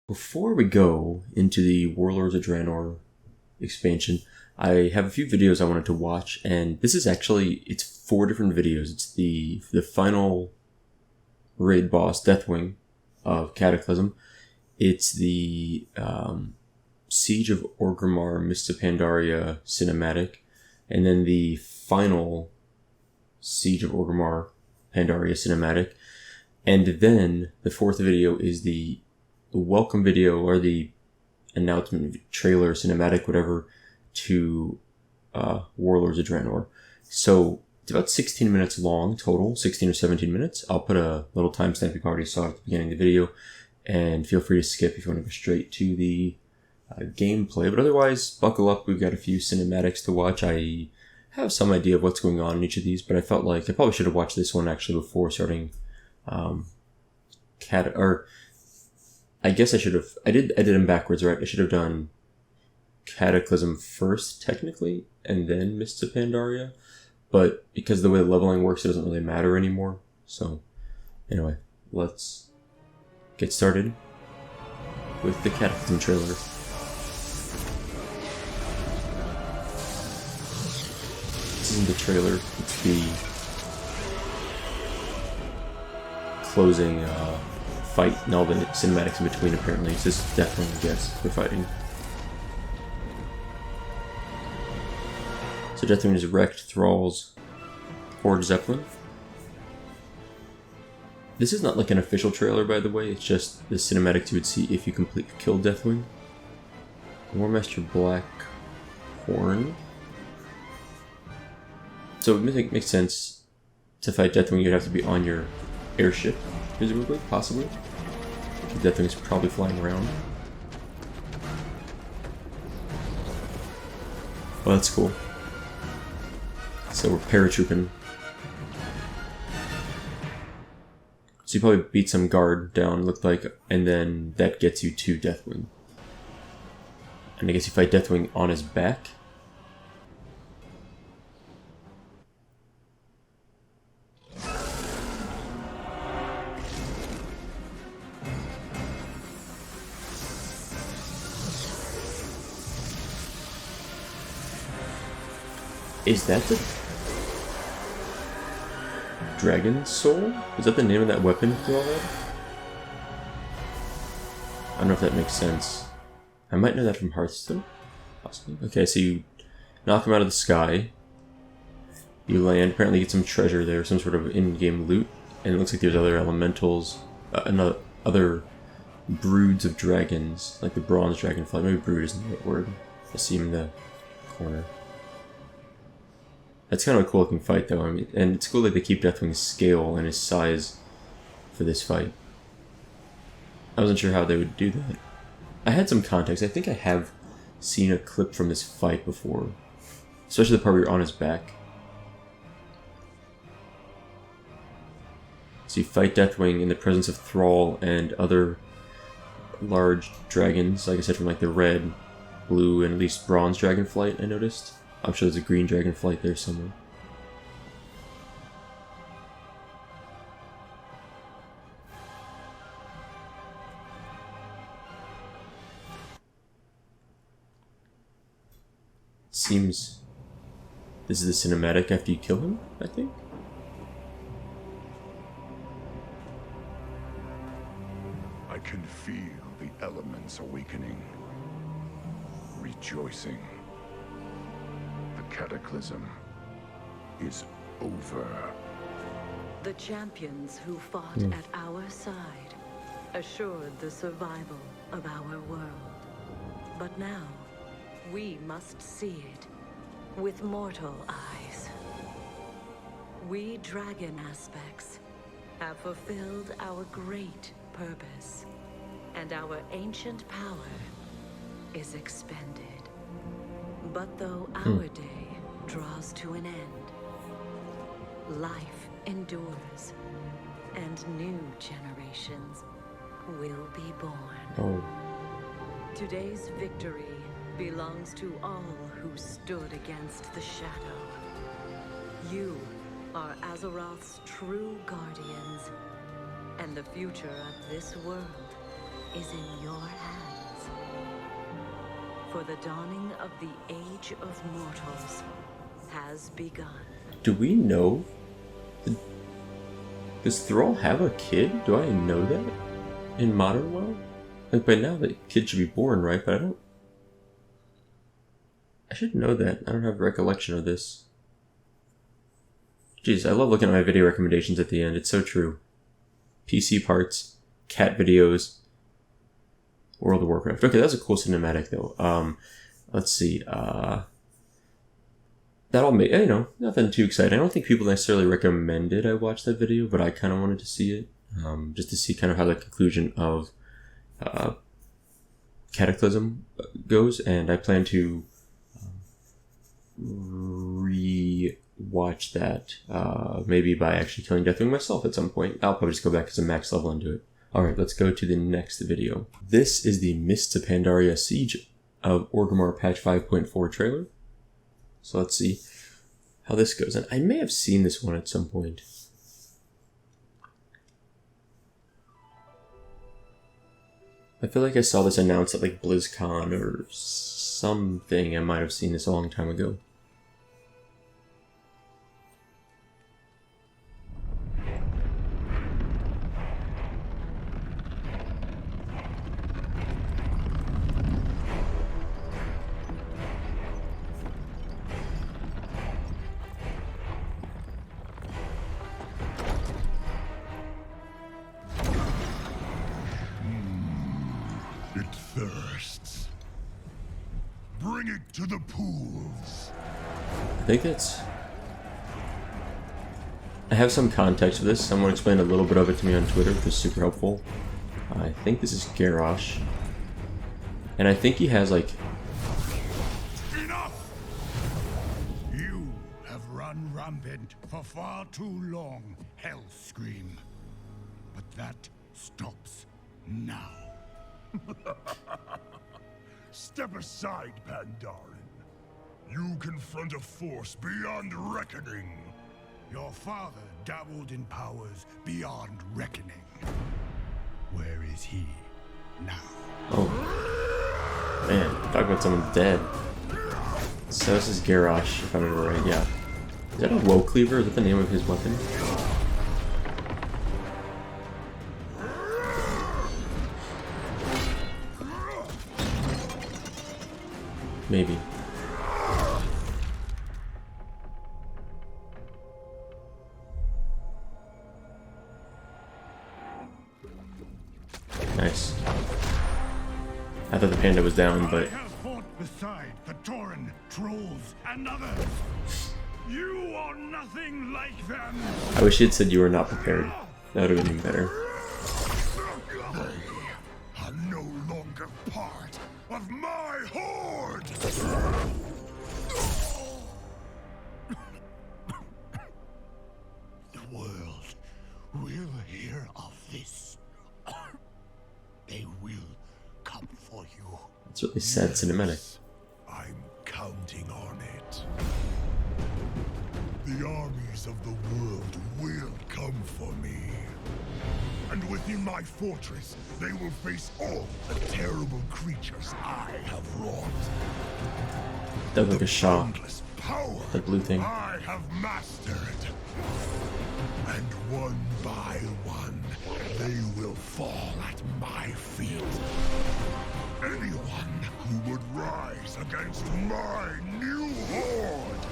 Before we go into the Warlords of Draenor expansion, I have a few videos I wanted to watch, and this is actually, it's 4 different videos. It's the final raid boss, Deathwing, of Cataclysm. It's the Siege of Orgrimmar, Mists of Pandaria cinematic, and then the final Siege of Orgrimmar, Pandaria cinematic. And then the 4th video is the welcome video, or the announcement trailer, cinematic, whatever, to Warlords of Draenor. So it's about 16 minutes long total, 16 or 17 minutes. I'll put a little timestamp you already saw at the beginning of the video, and feel free to skip if you want to go straight to the gameplay. But otherwise, buckle up. We've got a few cinematics to watch. I have some idea of what's going on in each of these, but I felt like I probably should have watched this one actually before starting I guess I should have. I did them backwards, right? I should have done Cataclysm first, technically, and then Mists of Pandaria. But because of the way the leveling works, it doesn't really matter anymore. So, anyway, let's get started with the Cataclysm trailer. This isn't the trailer, it's the closing fight and all the cinematics in between. Apparently it's just Deathwing, I guess, for fighting. So Deathwing has wrecked Thrall's Horde Zeppelin. This is not like an official trailer, by the way, it's just the cinematics you would see if you killed Deathwing. Warmaster Blackhorn. So it makes sense to fight Deathwing, you'd have to be on your airship, presumably, possibly. Deathwing is probably flying around. Well, that's cool. So we're paratrooping. So you probably beat some guard down, looked like, and then that gets you to Deathwing. And I guess you fight Deathwing on his back. Is that the Dragon Soul? Is that the name of that weapon you all had? I don't know if that makes sense. I might know that from Hearthstone, possibly. Okay, so you knock him out of the sky. You land, apparently get some treasure there, some sort of in-game loot, and it looks like there's other elementals, other broods of dragons, like the bronze dragonfly. Maybe brood isn't the right word. I see him in the corner. That's kind of a cool looking fight, though. I mean, and it's cool that they keep Deathwing's scale and his size for this fight. I wasn't sure how they would do that. I had some context. I think I have seen a clip from this fight before, especially the part where you're on his back. So you fight Deathwing in the presence of Thrall and other large dragons, like I said, from like the red, blue, and at least bronze dragonflight, I noticed. I'm sure there's a green dragonflight there somewhere. Seems this is the cinematic after you kill him, I think. I can feel the elements awakening, rejoicing. The cataclysm is over. The champions who fought at our side assured the survival of our world. But now, we must see it with mortal eyes. We dragon aspects have fulfilled our great purpose, and our ancient power is expended. But though our day draws to an end, life endures, and new generations will be born. Oh. Today's victory belongs to all who stood against the shadow. You are Azeroth's true guardians, and the future of this world is in your hands. For the dawning of the Age of Mortals has begun. Do we know? Does Thrall have a kid? Do I know that? In modern WoW? Like, by now the kid should be born, right? But I don't... I should know that. I don't have recollection of this. Jeez, I love looking at my video recommendations at the end. It's so true. PC parts, cat videos, World of Warcraft. Okay, that's a cool cinematic though. Let's see. That all made, you know, nothing too exciting. I don't think people necessarily recommended I watch that video, but I kind of wanted to see it, just to see kind of how the conclusion of Cataclysm goes, and I plan to re-watch that, maybe by actually killing Deathwing myself at some point. I'll probably just go back as a max level and do it. Alright, let's go to the next video. This is the Mists of Pandaria Siege of Orgrimmar patch 5.4 trailer. So let's see how this goes. And I may have seen this one at some point. I feel like I saw this announced at like BlizzCon or something. I might have seen this a long time ago. It thirsts. Bring it to the pools. I think that's... I have some context for this. Someone explained a little bit of it to me on Twitter, which was super helpful. I think this is Garrosh. And I think he has like... Enough! You have run rampant for far too long, Hellscream. But that stops now. Step aside, Pandaren. You confront a force beyond reckoning. Your father dabbled in powers beyond reckoning. Where is he now? Oh. Man, talk about someone dead. So this is Garrosh, if I remember right, yeah. Is that a Woe Cleaver? Is that the name of his weapon? Maybe. Nice. I thought the panda was down, but... I have fought beside the Tauren, trolls, and others. You are nothing like them. I wish he had said you were not prepared. That would have been better. They are no longer part of my horde. The world will hear of this. They will come for you. It's really sad cinematic. I'm counting on it. The armies of the world will come for me. And within my fortress, they will face all the terrible creatures I have wrought. That was like a Shaw. Boundless power That blue thing. I have mastered. And one by one, they will fall at my feet. Anyone who would rise against my new horde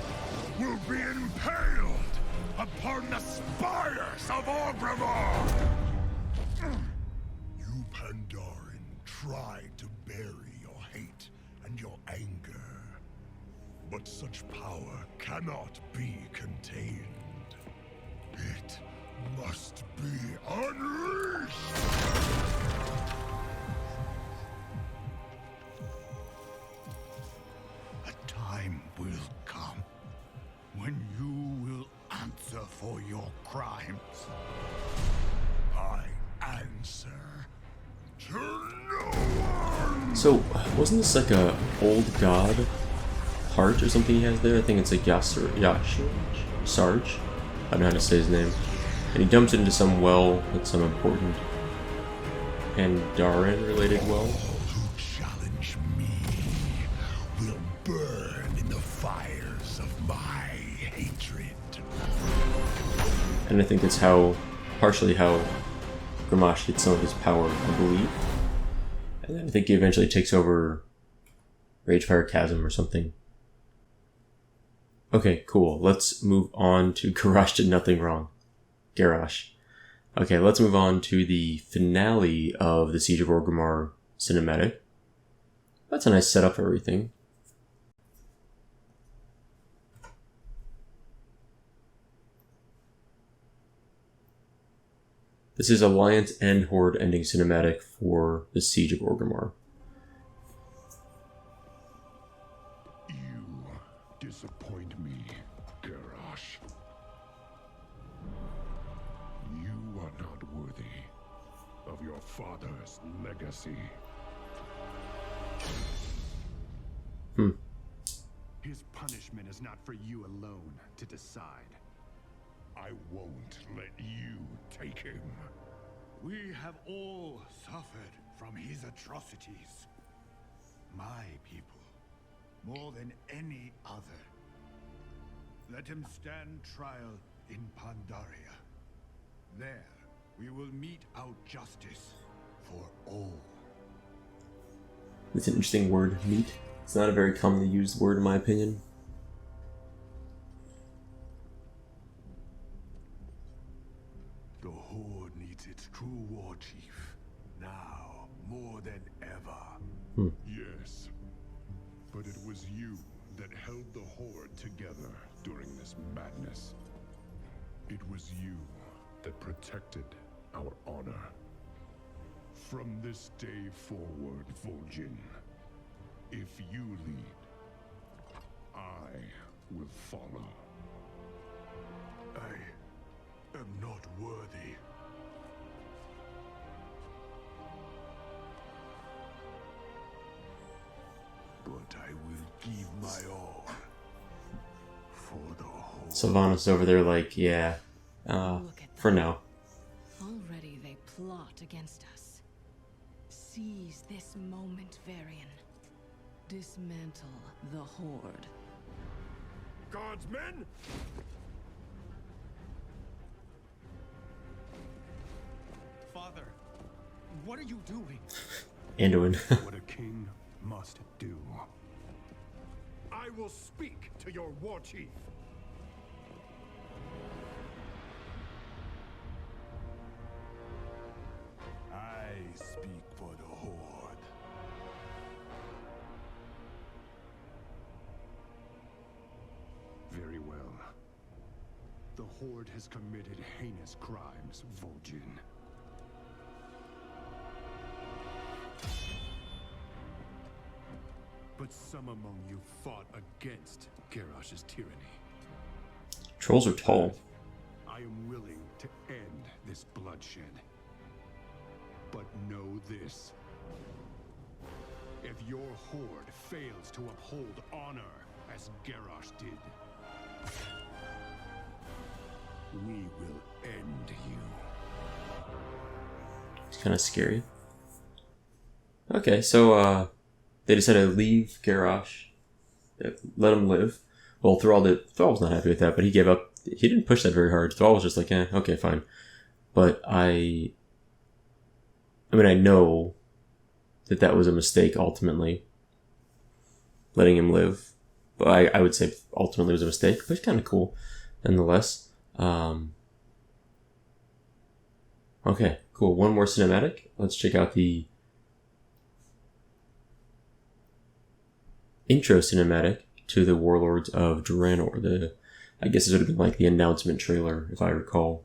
will be impaled upon the spires of Orgrimmar. You Pandaren tried to bury your hate and your anger, but such power cannot be contained. It must be unleashed! A time will come when you will answer for your crimes. I answer to no one! So, wasn't this like a old god heart or something he has there? I think it's like Sarge? I don't know how to say his name. And he dumps it into some well that's some important Pandaren related well. Who challenge me will burn in the fires of my hatred. And I think that's partially how Grommash gets some of his power, I believe. And then I think he eventually takes over Ragefire Chasm or something. Okay, cool. Let's move on to Garrosh did nothing wrong. Garrosh. Okay, let's move on to the finale of the Siege of Orgrimmar cinematic. That's a nice setup for everything. This is Alliance and Horde ending cinematic for the Siege of Orgrimmar. You disappoint me, Garrosh. You are not worthy of your father's legacy. His punishment is not for you alone to decide. I won't let you take him. We have all suffered from his atrocities. My people, more than any other. Let him stand trial in Pandaria. There, we will mete out justice for all. It's an interesting word, meat. It's not a very commonly used word in my opinion. The Horde needs its true war chief, now more than ever. Yes, but it was you that held the Horde together during this madness. It was you that protected our honor. From this day forward, Vol'jin, if you lead, I will follow. I am not worthy. But I will give my all for the whole. Sylvanas over there like, yeah, for now. Already they plot against us. Seize this moment, Varian. Dismantle the Horde. Guardsmen! Father, what are you doing? Anduin. What a king must do. I will speak to your war chief. I speak for the Horde. Very well. The Horde has committed heinous crimes, Vol'jin. But some among you fought against Garrosh's tyranny. Trolls are tall. I am willing to end this bloodshed. But know this. If your Horde fails to uphold honor as Garrosh did, we will end you. It's kind of scary. Okay, so they decided to leave Garrosh, let him live. Well, Thrall was not happy with that, but he gave up. He didn't push that very hard. Thrall was just like, okay, fine. But I mean, I know that was a mistake ultimately, letting him live. But I would say ultimately it was a mistake, but it's kind of cool nonetheless. Okay, cool. One more cinematic. Let's check out the intro cinematic to the Warlords of Draenor. I guess it would have been like the announcement trailer, if I recall.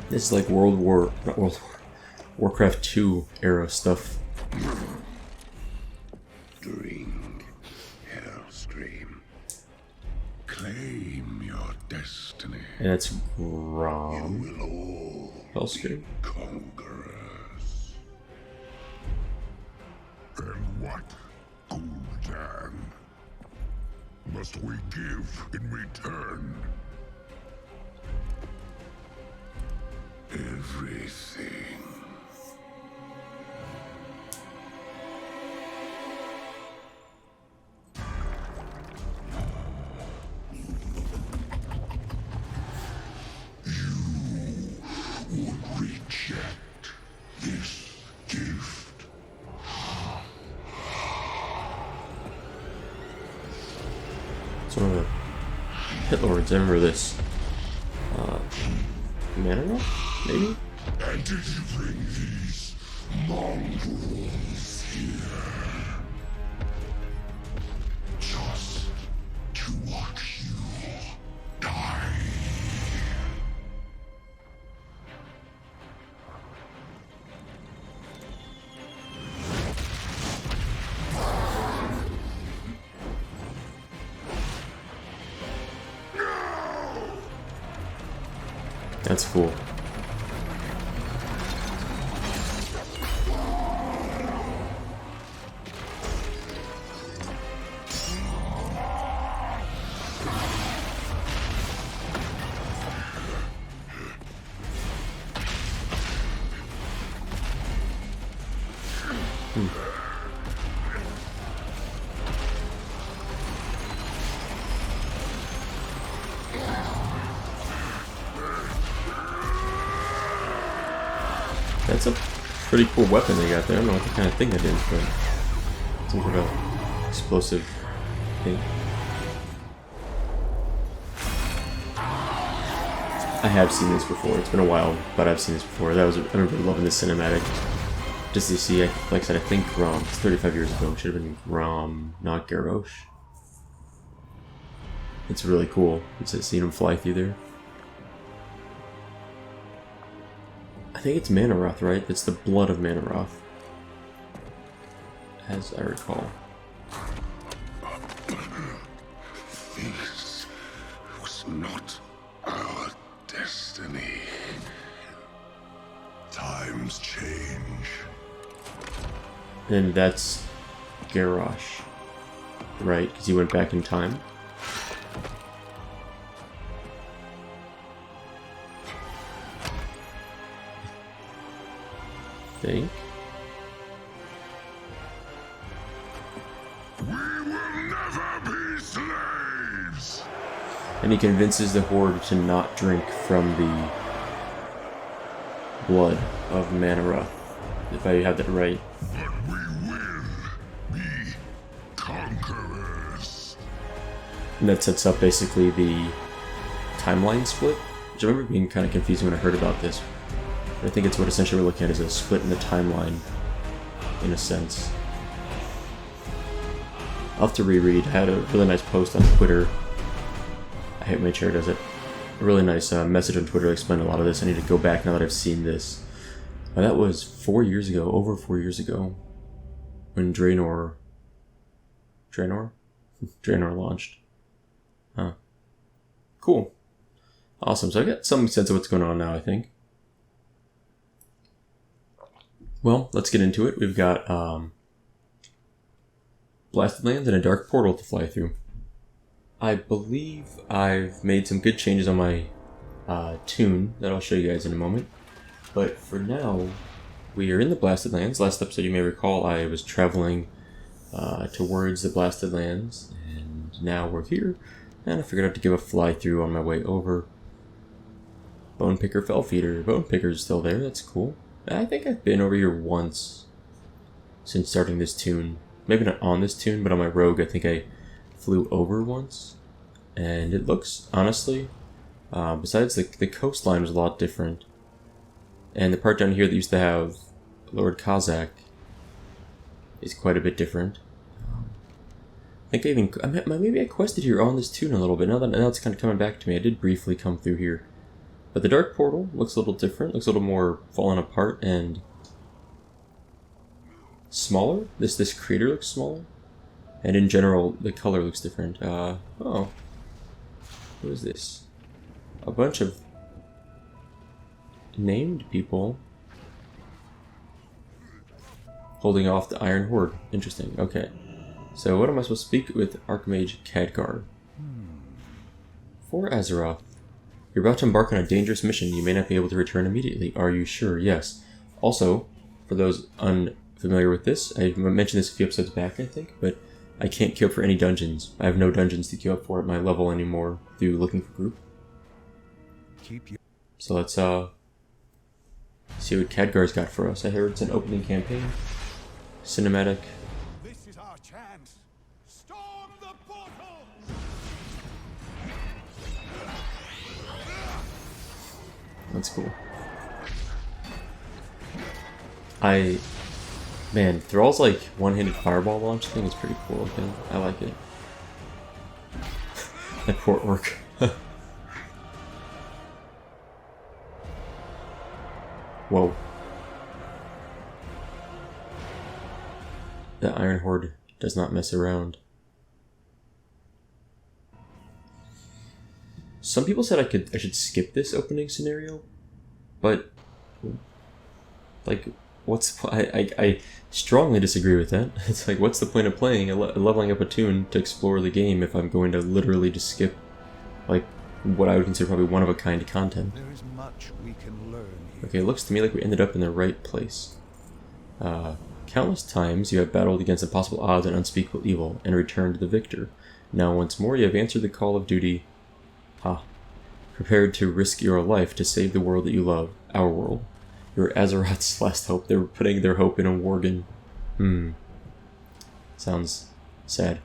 This is like not World War, Warcraft 2 era stuff. Drink, Hellscream. Claim your destiny. And that's Grom. You will all Hellscream. be conquerors. And what, Gul'dan, must we give in return? Everything. You would reject this gift. It's one of the Pit Lords. I remember this. Mana? Maybe? And did you bring these mongrels here? Just to watch you die? That's cool. That's a pretty cool weapon they got there. I don't know what the kind of thing that is, but some sort of explosive thing. I have seen this before. It's been a while, but I've seen this before. I remember loving the cinematic. Just to see, like I said, I think Grom, it's 35 years ago, it should have been Grom, not Garrosh. It's really cool. It's seeing him fly through there. I think it's Manaroth, right? It's the blood of Manaroth, as I recall. This was not our destiny. Times change. And that's Garrosh, right? Because he went back in time. Think. We will never be slaves. And he convinces the Horde to not drink from the blood of Manaroth, if I have that right. But we will be conquerors. And that sets up basically the timeline split, which I remember being kind of confusing when I heard about this. But I think it's what essentially we're looking at is a split in the timeline, in a sense. I'll have to reread. I had a really nice post on Twitter. I hate my chair does it. A really nice message on Twitter that explained a lot of this. I need to go back now that I've seen this. That was 4 years ago, over 4 years ago, when Draenor launched. Huh. Cool. Awesome. So I got some sense of what's going on now, I think. Well, let's get into it. We've got Blasted Lands and a dark portal to fly through. I believe I've made some good changes on my tune that I'll show you guys in a moment. But for now, we are in the Blasted Lands. Last episode, you may recall, I was traveling towards the Blasted Lands, and now we're here. And I figured I'd have to give a fly through on my way over. Bone Picker, Fell Feeder. Bone Picker's still there, that's cool. I think I've been over here once since starting this tune. Maybe not on this tune, but on my rogue, I think I flew over once. And it looks, honestly, besides the coastline was a lot different. And the part down here that used to have Lord Kazak is quite a bit different. I think maybe I quested here on this tune a little bit. Now it's kind of coming back to me. I did briefly come through here But the dark portal looks a little different, looks a little more fallen apart and smaller. This crater looks smaller. And in general, the color looks different. Oh. What is this? A bunch of named people holding off the Iron Horde. Interesting. Okay. So what am I supposed to speak with Archmage Khadgar? For Azeroth. You're about to embark on a dangerous mission. You may not be able to return immediately. Are you sure? Yes. Also, for those unfamiliar with this, I mentioned this a few episodes back, I think, but I can't queue up for any dungeons. I have no dungeons to queue up for at my level anymore through looking for group. So let's see what Khadgar's got for us. I heard it's an opening campaign. Cinematic. This is our chance. Storm the portal. That's cool. Man, Thrall's like one-handed fireball launch thing is pretty cool looking. I like it. That poor orc. Whoa. The Iron Horde does not mess around. Some people said I should skip this opening scenario, but like, I strongly disagree with that. It's like, what's the point of playing leveling up a tune to explore the game if I'm going to literally just skip like what I would consider probably one of a kind content? There is much we can learn here. Okay, it looks to me like we ended up in the right place. Countless times you have battled against impossible odds and unspeakable evil, and returned the victor. Now once more you have answered the call of duty, prepared to risk your life to save the world that you love, our world. You're Azeroth's last hope. They were putting their hope in a worgen. Sounds sad.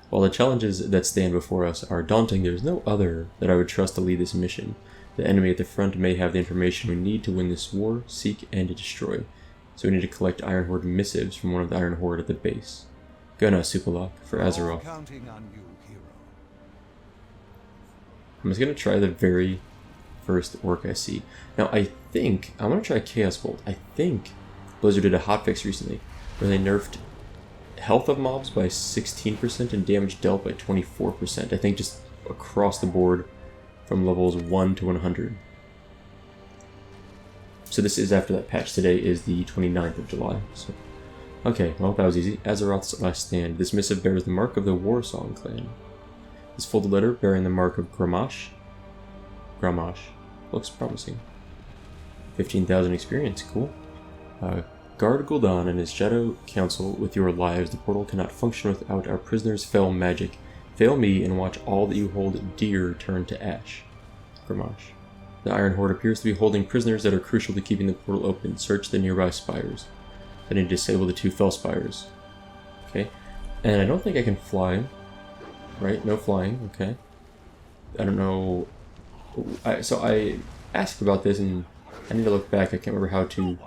While the challenges that stand before us are daunting, there is no other that I would trust to lead this mission. The enemy at the front may have the information we need to win this war, seek, and destroy. So we need to collect Iron Horde missives from one of the Iron Horde at the base. Gonna SoupaSoka for Azeroth. Counting on you, hero. I'm just gonna try the very first orc I see. Now I think I'm gonna try Chaos Bolt. I think Blizzard did a hotfix recently where they nerfed health of mobs by 16% and damage dealt by 24%. I think just across the board from levels 1 to 100. So this is after that patch. Today is the 29th of July. So, okay, well that was easy. Azeroth's last stand. This missive bears the mark of the Warsong clan. This folded letter bearing the mark of Gramash. Looks promising. 15,000 experience, cool. Guard Gul'dan and his Shadow Council with your lives. The portal cannot function without our prisoner's fell magic. Fail me and watch all that you hold dear turn to ash. Gramash. The Iron Horde appears to be holding prisoners that are crucial to keeping the portal open. Search the nearby spires. Then you disable the 2 fell spires. Okay. And I don't think I can fly. Right? No flying. Okay. I don't know. So I asked about this and I need to look back. I can't remember how to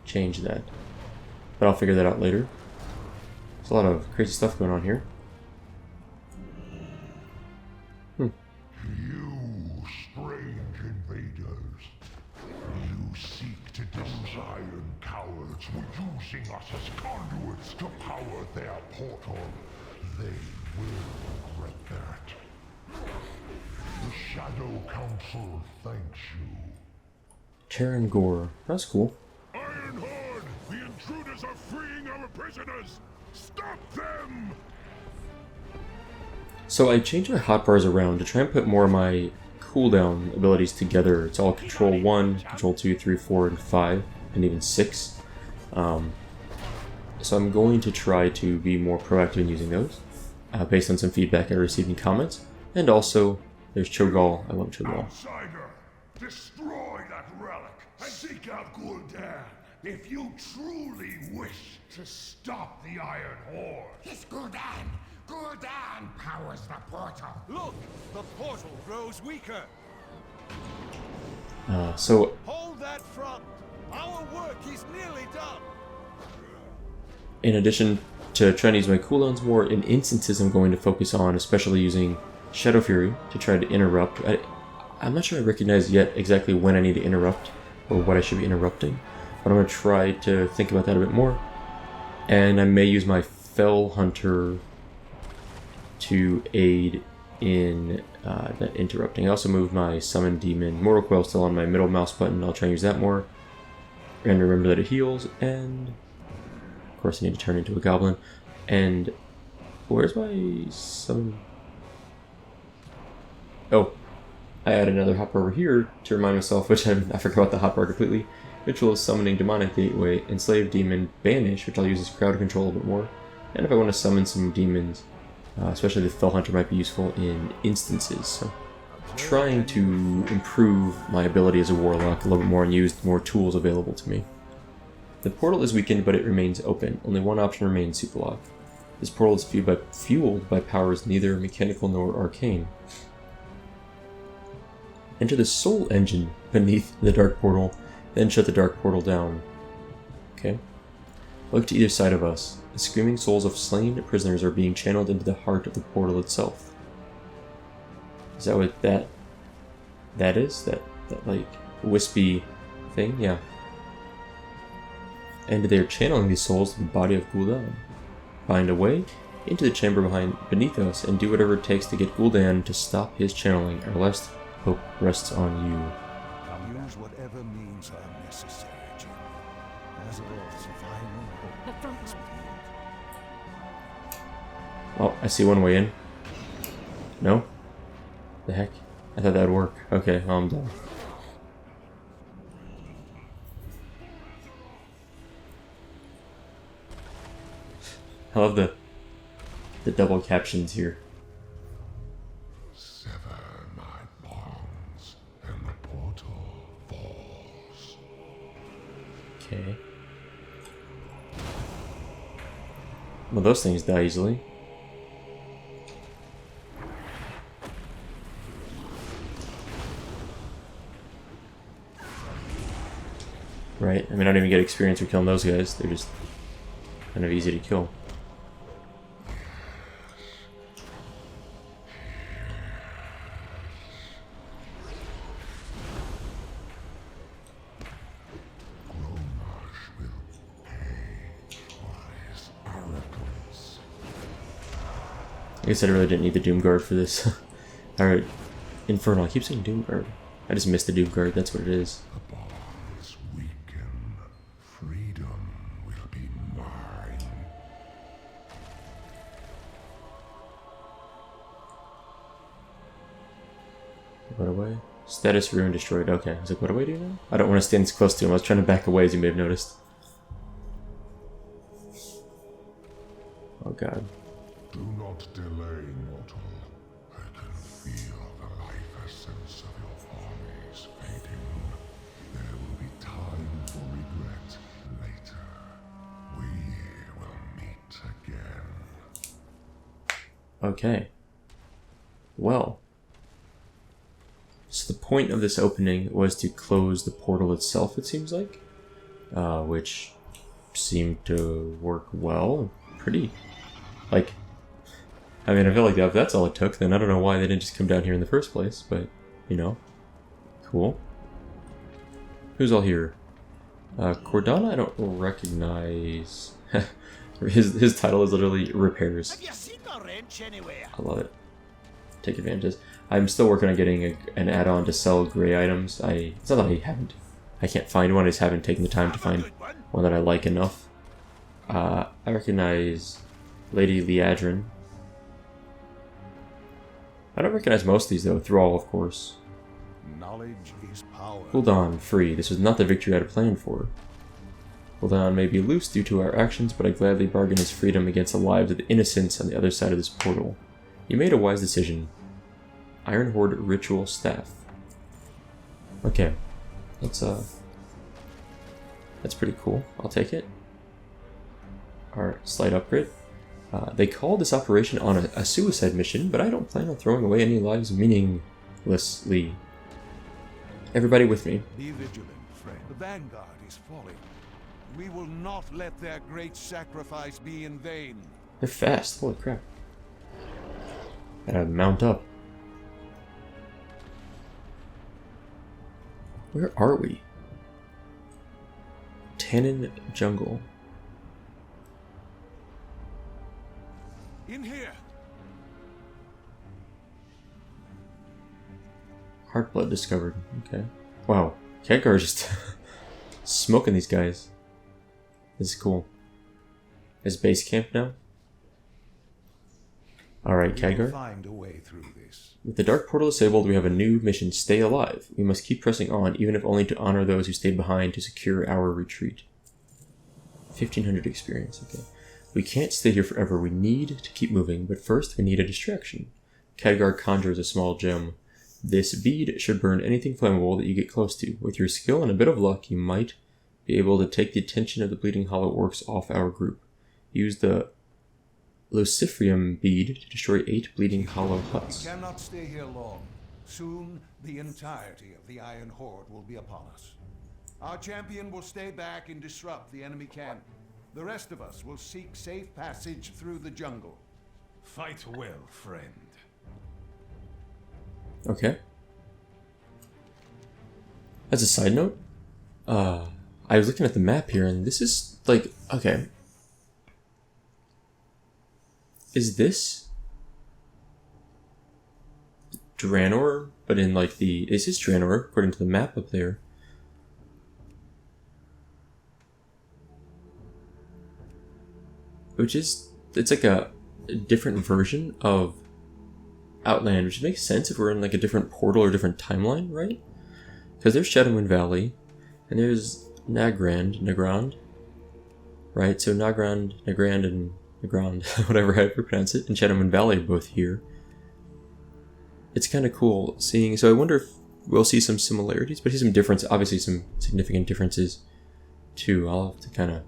change that. But I'll figure that out later. There's a lot of crazy stuff going on here. You strange invaders. You seek to iron cowards were using us as conduits to power their portal. They will regret that. The Shadow Council thanks you. Charon Gore. That's cool. Iron Horde! The intruders are freeing our prisoners! Stop them! So I changed my hotbars around to try and put more of my cooldown abilities together. It's all Control 1, Control 2, 3, 4, and 5, and even 6. So I'm going to try to be more proactive in using those, based on some feedback I received in comments. And also, there's Cho'Gall. I love Cho'Gall. Outsider, destroy that relic and seek out Gul'dan if you truly wish to stop the Iron Horde. It's Gul'dan! Gul'dan powers the portal! Look! The portal grows weaker! So Hold that front! Our work is nearly done! in addition to trying to use my cooldowns more, in instances I'm going to focus on especially using Shadow Fury to try to interrupt. I'm not sure I recognize yet exactly when I need to interrupt or what I should be interrupting, but I'm going to try to think about that a bit more. And I may use my Fell Hunter to aid in that interrupting. I also moved my Summon Demon. Mortal Coil still on my middle mouse button. I'll try and use that more. And remember that it heals, and of course I need to turn into a goblin. And where's my summon? Oh, I added another hotbar over here to remind myself, which I forgot about the hotbar completely. Ritual of Summoning Demonic Gateway, Enslaved Demon, Banish, which I'll use as crowd control a little bit more. And if I want to summon some demons, especially the Fell Hunter might be useful in instances. So trying to improve my ability as a warlock a little bit more and use more tools available to me. The portal is weakened, but it remains open. Only one option remains, Superlock. This portal is fueled by powers neither mechanical nor arcane. Enter the soul engine beneath the dark portal, then shut the dark portal down. Okay. Look to either side of us. The screaming souls of slain prisoners are being channeled into the heart of the portal itself. Is that what that is? That like wispy thing? Yeah. And they are channeling these souls to the body of Gul'dan. Find a way into the chamber beneath us and do whatever it takes to get Gul'dan to stop his channeling. Our last hope rests on you. Use whatever means are necessary, Jim. Azeroth's final hope. The front line. Oh, I see one way in. No? The heck? I thought that would work. Okay, well, I'm done. I love the double captions here. Sever my bonds, and the portal falls. Okay. Well, those things die easily. Right? I mean, I don't even get experience for killing those guys. They're just kind of easy to kill. I guess I really didn't need the Doomguard for this. Alright. Infernal. I keep saying Doomguard. I just missed the Doomguard. That's what it is. The bonds weaken. Freedom will be mine. What away? Status ruin destroyed. Okay. I was like, what do I do now? I don't want to stand this close to him. I was trying to back away, as you may have noticed. Oh god. Do not delay, mortal. I can feel the life essence of your armies fading. There will be time for regret later. We will meet again. Okay. Well. So the point of this opening was to close the portal itself, it seems like. Which seemed to work well. Pretty. Like, I mean, I feel like if that's all it took, then I don't know why they didn't just come down here in the first place, but, you know. Cool. Who's all here? Cordana I don't recognize. his title is literally Repairs. Have you seen the wrench anywhere? I love it. Take advantage. I'm still working on getting an add-on to sell gray items. It's not that I can't find one, I just haven't taken the time to find one that I like enough. I recognize Lady Liadrin. I don't recognize most of these though, Thrall of course. Knowledge is power. Gul'dan, free. This was not the victory I had planned for. Gul'dan may be loose due to our actions, but I gladly bargain his freedom against the lives of the innocents on the other side of this portal. You made a wise decision. Iron Horde Ritual Staff. Okay. That's pretty cool. I'll take it. Alright, slight upgrade. They call this operation on a suicide mission, but I don't plan on throwing away any lives meaninglessly. Everybody with me. Be vigilant, friend. The vanguard is falling. We will not let their great sacrifice be in vain. They're fast. Holy crap. Gotta mount up. Where are we? Tannin Jungle. In here. Heartblood discovered. Okay. Wow. Khadgar is just smoking these guys. This is cool. Is base camp now? Alright, We will Khadgar. find a way through this. With the Dark Portal disabled, we have a new mission, Stay Alive. We must keep pressing on, even if only to honor those who stayed behind to secure our retreat. 1500 experience, okay. We can't stay here forever, we need to keep moving, but first we need a distraction. Khadgar conjures a small gem. This bead should burn anything flammable that you get close to. With your skill and a bit of luck, you might be able to take the attention of the Bleeding Hollow orcs off our group. Use the Luciferium bead to destroy 8 Bleeding Hollow huts. We cannot stay here long. Soon, the entirety of the Iron Horde will be upon us. Our champion will stay back and disrupt the enemy camp. The rest of us will seek safe passage through the jungle. Fight well, friend. Okay. As a side note, I was looking at the map here, and this is, like, okay. Is this Draenor, but in, like, this is Draenor, according to the map up there. Which is, it's like a different version of Outland, which makes sense if we're in like a different portal or different timeline, right? Because there's Shadowmoon Valley, and there's Nagrand, right? So Nagrand, and Nagrand, whatever I pronounce it, and Shadowmoon Valley are both here. It's kind of cool seeing, so I wonder if we'll see some similarities, but see some difference, obviously some significant differences too. I'll have to kind of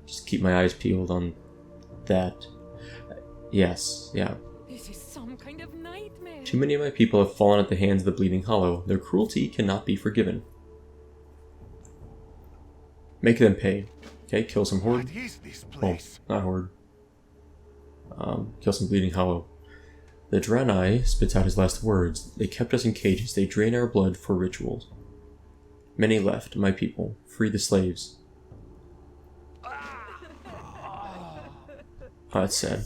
just keep my eyes peeled on that. Yes, yeah. This is some kind of nightmare. Too many of my people have fallen at the hands of the Bleeding Hollow. Their cruelty cannot be forgiven. Make them pay. Okay, kill some Horde. What is this Oh, place? not Horde. Kill some Bleeding Hollow. The Draenei spits out his last words. They kept us in cages. They drain our blood for rituals. Many left, my people. Free the slaves. Oh, that's sad.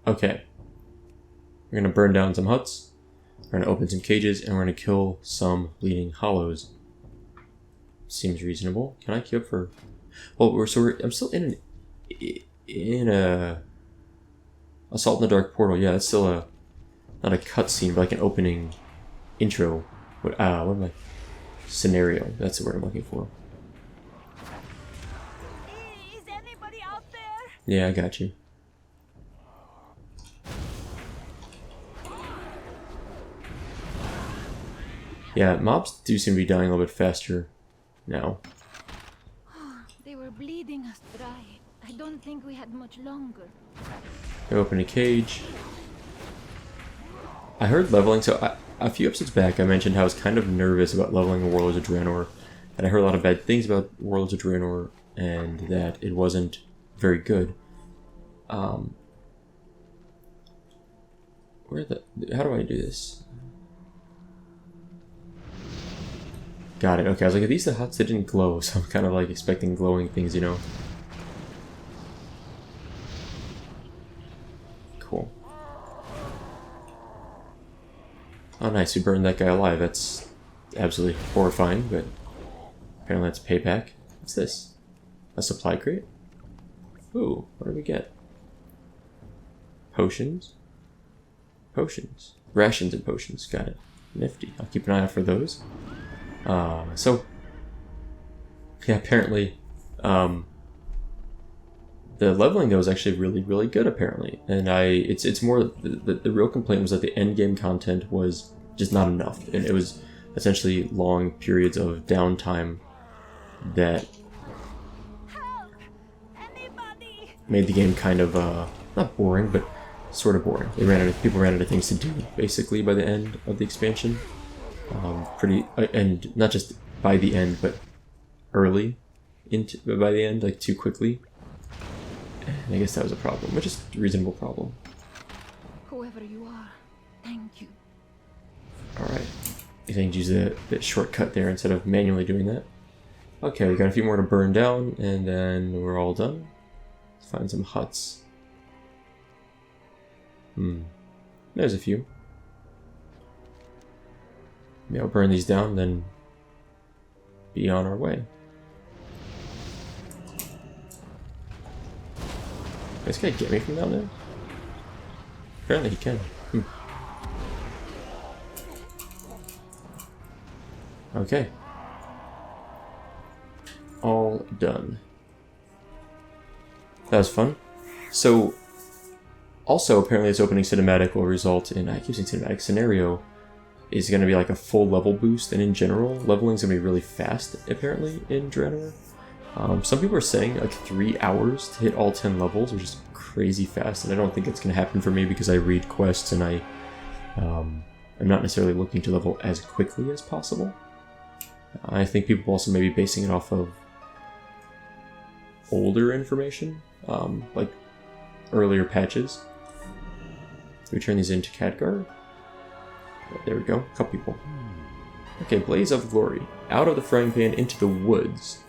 Okay. We're gonna burn down some huts. We're gonna open some cages, and we're gonna kill some Bleeding Hollows. Seems reasonable. Can I queue up for? Well, I'm still in a Assault in the Dark Portal. Yeah, that's still not a cutscene, but like an opening intro. What am I? Scenario. That's the word I'm looking for. Is anybody out there? Yeah, I got you. Yeah, mobs do seem to be dying a little bit faster now. They were bleeding us dry. I don't think we had much longer. I open a cage. I heard leveling, so a few episodes back I mentioned how I was kind of nervous about leveling Warlords of Draenor. And I heard a lot of bad things about Warlords of Draenor, and that it wasn't very good. How do I do this? Got it. Okay, I was like, are these the huts that didn't glow? So I'm kind of like expecting glowing things, you know? Cool. Oh, nice. We burned that guy alive. That's absolutely horrifying, but apparently that's payback. What's this? A supply crate? Ooh, what do we get? Potions? Potions. Rations and potions. Got it. Nifty. I'll keep an eye out for those. So, yeah, apparently, the leveling though is actually really, really good apparently, and it's more, the real complaint was that the end game content was just not enough, and it was essentially long periods of downtime that made the game kind of, not boring, but sort of boring. People ran out of things to do, basically, by the end of the expansion. And not just by the end, but early by the end, like too quickly. And I guess that was a problem, which is a reasonable problem. Whoever you are, thank you. Alright. I think use the shortcut there instead of manually doing that. Okay, we got a few more to burn down, and then we're all done. Let's find some huts. There's a few. Maybe I'll burn these down, then be on our way. This guy get me from down there? Apparently he can. Okay. All done. That was fun. So, also apparently this opening cinematic will result in, I keep saying cinematic, scenario is going to be like a full level boost, and in general, leveling is going to be really fast, apparently, in Draenor. Some people are saying like 3 hours to hit all 10 levels, which is crazy fast, and I don't think it's going to happen for me because I read quests and I'm not necessarily looking to level as quickly as possible. I think people also may be basing it off of older information, like earlier patches. We turn these into Khadgar. There we go, a couple people. Okay, Blaze of Glory. Out of the frying pan into the woods.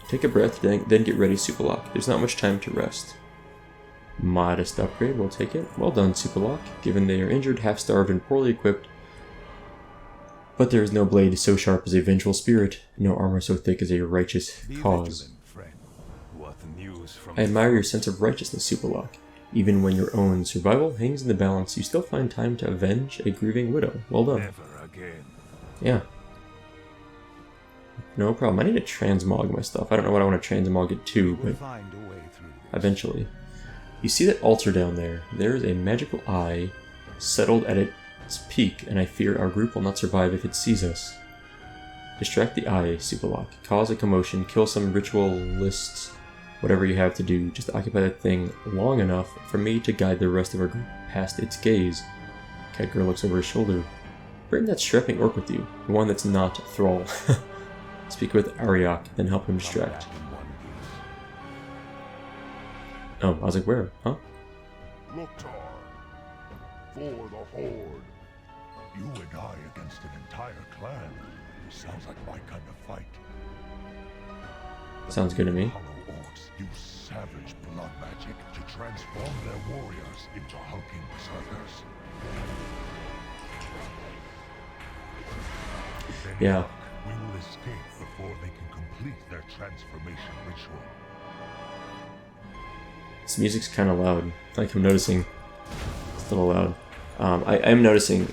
Take a breath, then get ready, SoupaSoka. There's not much time to rest. Modest upgrade, we'll take it. Well done, SoupaSoka. Given they are injured, half-starved, and poorly equipped. But there is no blade so sharp as a vengeful spirit, no armor so thick as a righteous cause. I admire your sense of righteousness, SoupaSoka. Even when your own survival hangs in the balance, you still find time to avenge a grieving widow. Well done. Never again. Yeah. No problem. I need to transmog my stuff. I don't know what I want to transmog it to, but eventually. You see that altar down there? There is a magical eye settled at its peak, and I fear our group will not survive if it sees us. Distract the eye, SoupaSoka. Cause a commotion, kill some ritualists, whatever you have to do, just occupy that thing long enough for me to guide the rest of our group past its gaze. Khadgar looks over his shoulder. Bring that strapping orc with you, the one that's not Thrall. Speak with Ariok, then help him distract. Oh, I was like, where? Huh? Loktar, for the Horde. You and I against an entire clan. Sounds like my kind of fight. Sounds good to me. Hollow orcs use savage blood magic to transform their warriors into hulking berserkers. Yeah. We will escape before they can complete their transformation ritual. This music's kind of loud. Like I'm noticing. It's a little loud. I am noticing,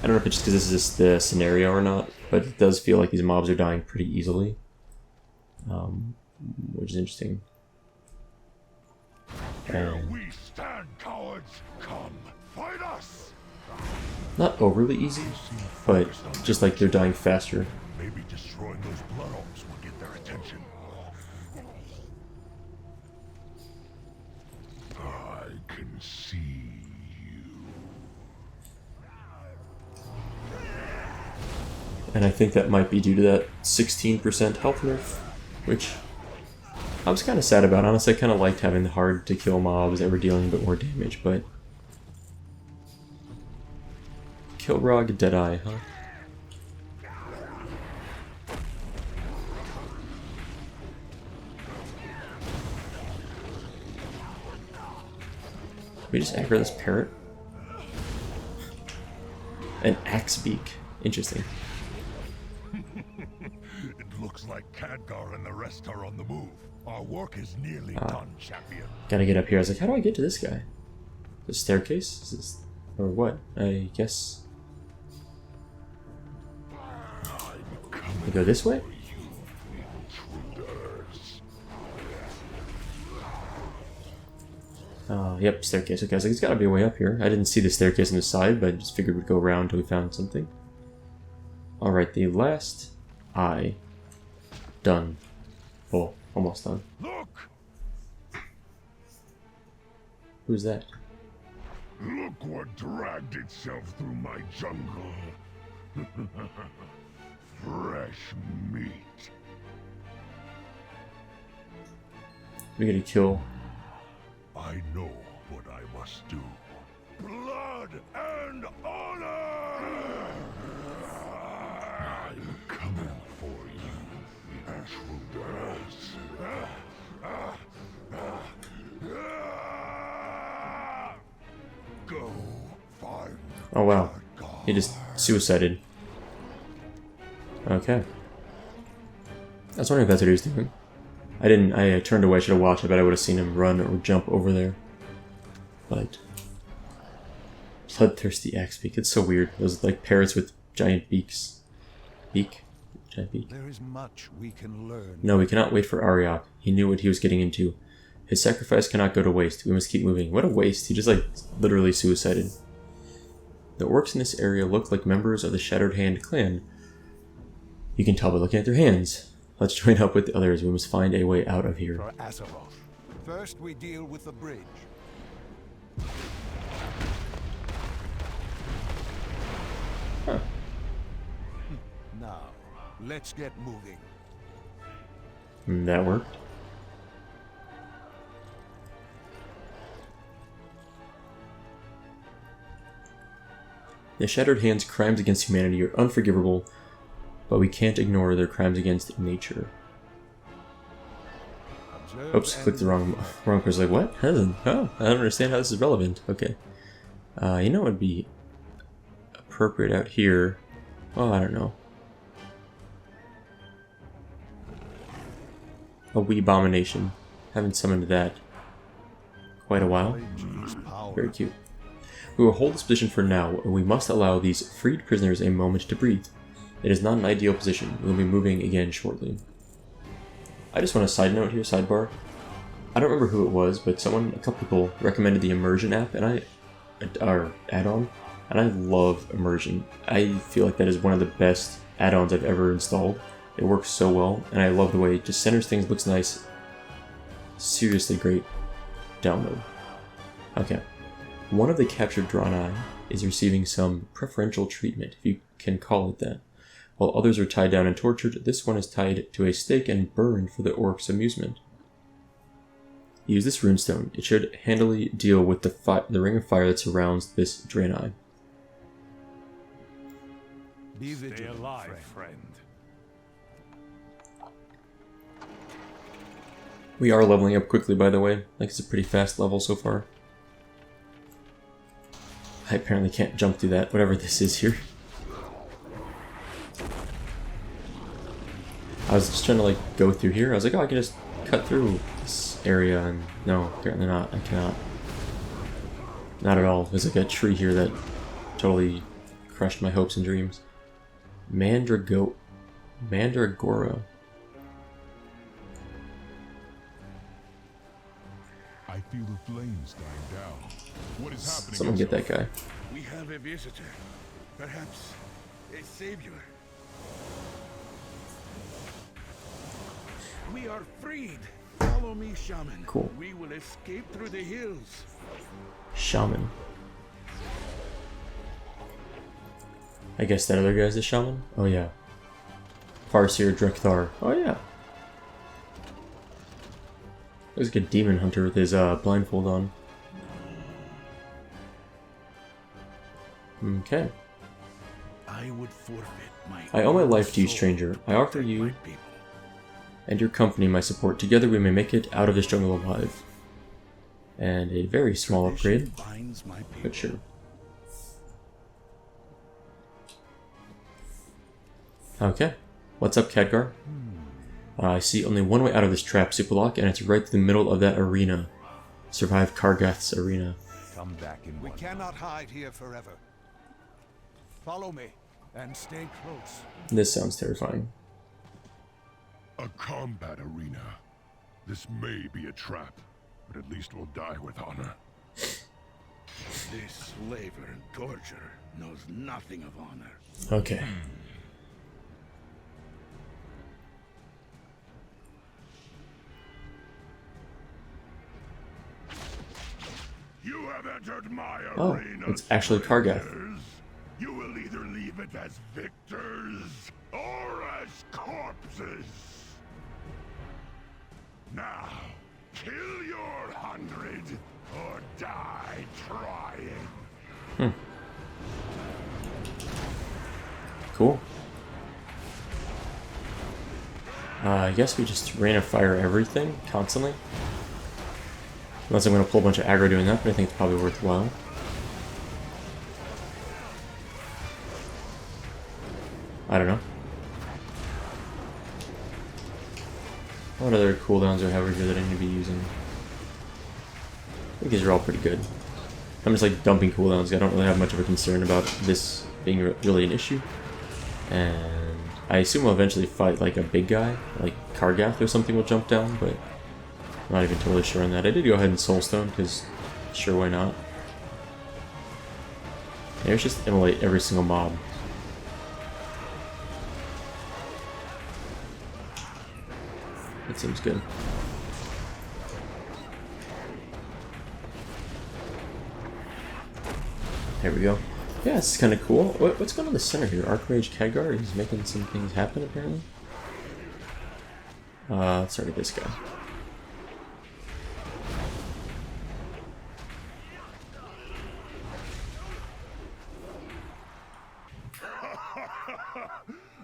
I don't know if it's just because this is just the scenario or not, but it does feel like these mobs are dying pretty easily. Which is interesting. Here we stand, cowards! Come, fight us! Not overly easy, but just like they're dying faster. Maybe destroying those blood orbs will get their attention. I can see you. And I think that might be due to that 16% health nerf, which I was kind of sad about. Honestly, I kind of liked having the hard to kill mobs that were dealing a bit more damage, but... Kilrog Deadeye, huh? We just aggro this parrot? An axe beak. Interesting. It looks like Khadgar and the rest are on the move. Our work is nearly done, champion. Gotta get up here. I was like, how do I get to this guy? The staircase? Is this... or what? I guess... We go this way? Yep, staircase. Okay, I was like, it's gotta be a way up here. I didn't see the staircase on the side, but I just figured we'd go around until we found something. Alright, the last eye. Done. Oh, almost done. Look! Who's that? Look what dragged itself through my jungle. Fresh meat. We gotta kill. I know what I must do. Blood and honor! Go find. Oh wow. He just suicided. Okay. I was wondering if that's what he was doing. I turned away, I should have watched. I bet I would have seen him run or jump over there. But bloodthirsty axe beak. It's so weird. Those like parrots with giant beaks. Giant beak. There is much we can learn. No, we cannot wait for Ariok. He knew what he was getting into. His sacrifice cannot go to waste. We must keep moving. What a waste. He just like literally suicided. The orcs in this area look like members of the Shattered Hand clan. You can tell by looking at their hands. Let's join up with the others. We must find a way out of here. For Asaroth. First we deal with the bridge. Huh. Now, let's get moving. That worked. The Shattered Hand's crimes against humanity are unforgivable, but we can't ignore their crimes against nature. Observe Oops, clicked the wrong person. Like, what? Oh, I don't understand how this is relevant. Okay. You know what would be appropriate out here? Oh, I don't know. A wee abomination. Haven't summoned that quite a while. Very cute. We will hold this position for now, and we must allow these freed prisoners a moment to breathe. It is not an ideal position. We will be moving again shortly. I just want a side note here, sidebar. I don't remember who it was, but a couple people recommended the Immersion app, or add-on, and I love Immersion. I feel like that is one of the best add-ons I've ever installed. It works so well, and I love the way it just centers things, looks nice. Seriously great download. Okay. One of the captured Draenor is receiving some preferential treatment, if you can call it that. While others are tied down and tortured, this one is tied to a stake and burned for the orcs' amusement. Use this runestone. It should handily deal with the ring of fire that surrounds this Draenor. Be vigilant, Stay alive, friend. We are leveling up quickly, by the way. Like, it's a pretty fast level so far. I apparently can't jump through that, whatever this is here. I was just trying to like go through here. I was like, oh, I can just cut through this area, and no, apparently not. I cannot. Not at all. There's like a tree here that totally crushed my hopes and dreams. Mandragora. I feel the flames dying down. What is happening? Someone get that guy. We have a visitor. Perhaps a savior. We are freed. Follow me, shaman. Cool. We will escape through the hills. Shaman. I guess that other guy's the shaman? Oh yeah. Farseer Drekthar. Oh yeah. Looks like a demon hunter with his blindfold on. Okay. I would forfeit my I owe my life to you, stranger. I offer you and your company my support. Together we may make it out of this jungle alive. And a very small upgrade, but sure. Okay. What's up, Khadgar? I see only one way out of this trap, Supalock, and it's right through the middle of that arena. Survive Kargath's arena. Come back in. We cannot hide here forever. Follow me and stay close. This sounds terrifying. A combat arena. This may be a trap, but at least we'll die with honor. This slaver and torturer knows nothing of honor. Okay. You have entered my Oh, arena. it's actually Kargath. strangers. You will either leave it as victors or as corpses. Now, kill your 100 or die trying. Cool. I guess we just rain of fire everything, constantly. Unless I'm going to pull a bunch of aggro doing that, but I think it's probably worthwhile. I don't know. What other cooldowns do I have over here that I need to be using? I think these are all pretty good. I'm just like dumping cooldowns. I don't really have much of a concern about this being really an issue. And I assume we'll eventually fight like a big guy, like Kargath or something will jump down, but I'm not even totally sure on that. I did go ahead and Soulstone, because sure, why not? Maybe it's just immolate every single mob. That seems good. There we go. Yeah, this is kind of cool. What's going on in the center here? Archmage Khadgar, he's making some things happen apparently. Let's start with this guy.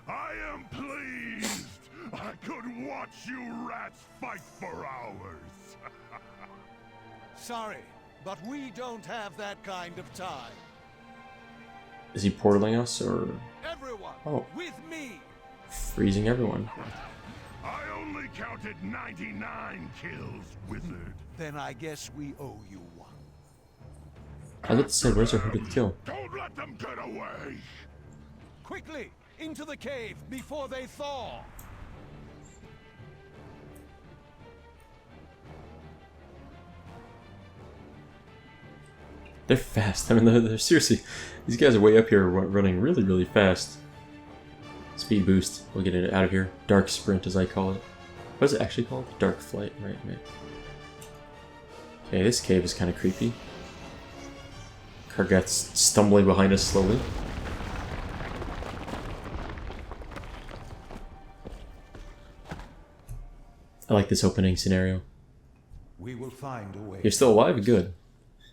I am pleased. I could watch you rats fight for hours. Sorry, but we don't have that kind of time. Is he portaling us, or...? Everyone, oh, with me! Freezing everyone. I only counted 99 kills, wizard. Then I guess we owe you one. I was about to say, where's our hooded kill? Don't let them get away. Quickly, into the cave before they thaw! They're fast. I mean, they're seriously... These guys are way up here running really, really fast. Speed boost. We'll get it out of here. Dark sprint, as I call it. What is it actually called? Dark flight, right. Okay, this cave is kind of creepy. Kargath's stumbling behind us slowly. I like this opening scenario. We will find a way. You're still alive? Good.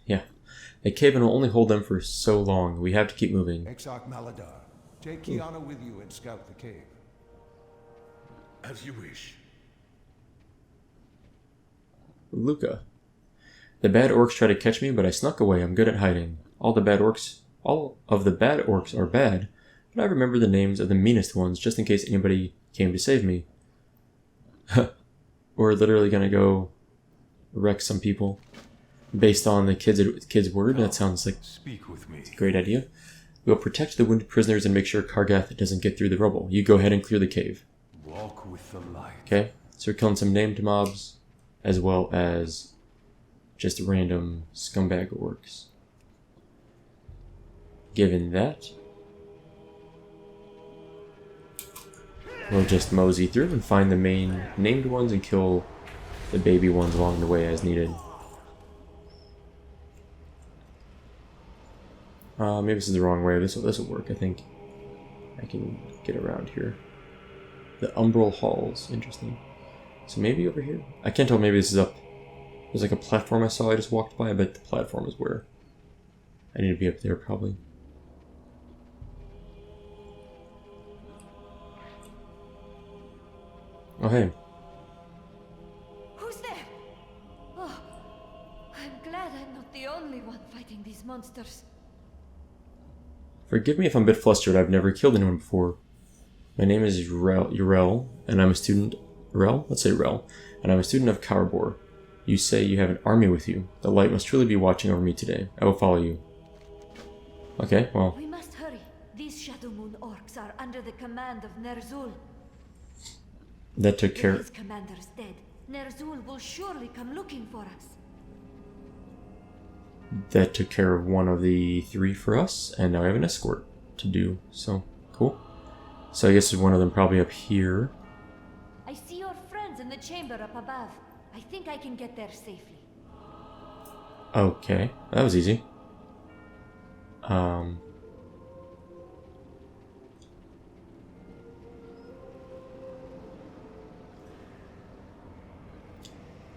Yeah. The cave will only hold them for so long. We have to keep moving. Exarch Maladar, take Kiana with you and scout the cave. As you wish. Luca. The bad orcs tried to catch me, but I snuck away. I'm good at hiding. All of the bad orcs are bad, but I remember the names of the meanest ones just in case anybody came to save me. We're literally gonna go wreck some people. Based on the kid's word, that sounds like Speak with me. a great idea. We'll protect the wounded prisoners and make sure Kargath doesn't get through the rubble. You go ahead and clear the cave. Walk with the light. Okay, so we're killing some named mobs, as well as just random scumbag orcs. Given that, we'll just mosey through and find the main named ones and kill the baby ones along the way as needed. Maybe this is the wrong way. This will work. I think I can get around here. The Umbral Halls. Interesting. So maybe over here? I can't tell. Maybe this is up. There's like a platform I saw I just walked by. I bet the platform is where I need to be up there probably. Oh, hey. Who's there? Oh, I'm glad I'm not the only one fighting these monsters. Forgive me if I'm a bit flustered. I've never killed anyone before. My name is Urel, and I'm a student... Rel? Let's say Rel. And I'm a student of Karbor. You say you have an army with you. The light must truly be watching over me today. I will follow you. Okay, well... We must hurry. These Shadow Moon orcs are under the command of Nerzul. That took care... If his commander's dead, Nerzul will surely come looking for us. That took care of one of the three for us, and now I have an escort to do, so cool. So I guess there's one of them probably up here. I see your friends in the chamber up above. I think I can get there safely. Okay, that was easy.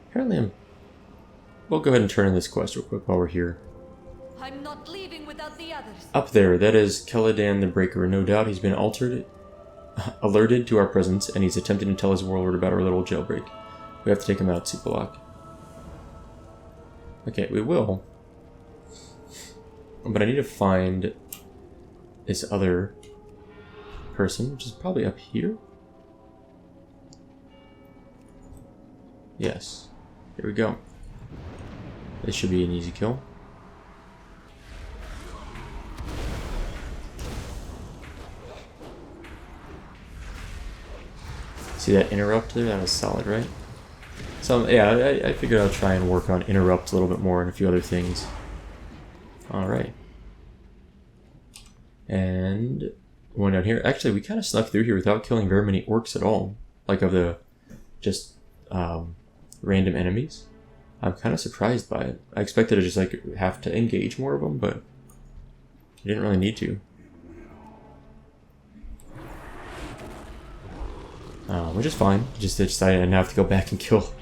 Apparently we'll go ahead and turn in this quest real quick while we're here. I'm not leaving without the others. Up there, that is Keladan the Breaker. No doubt he's been altered. alerted to our presence, and he's attempting to tell his warlord about our little jailbreak. We have to take him out, SoupaSoka. Okay, we will. But I need to find this other person, which is probably up here. Yes. Here we go. This should be an easy kill. See that interrupt there? That was solid, right? So yeah, I figured I'll try and work on interrupt a little bit more and a few other things. Alright. And going down here. Actually, we kind of snuck through here without killing very many orcs at all. Like of the just random enemies. I'm kind of surprised by it. I expected to just like have to engage more of them, but I didn't really need to. Which is fine. Just decided I didn't have to go back and kill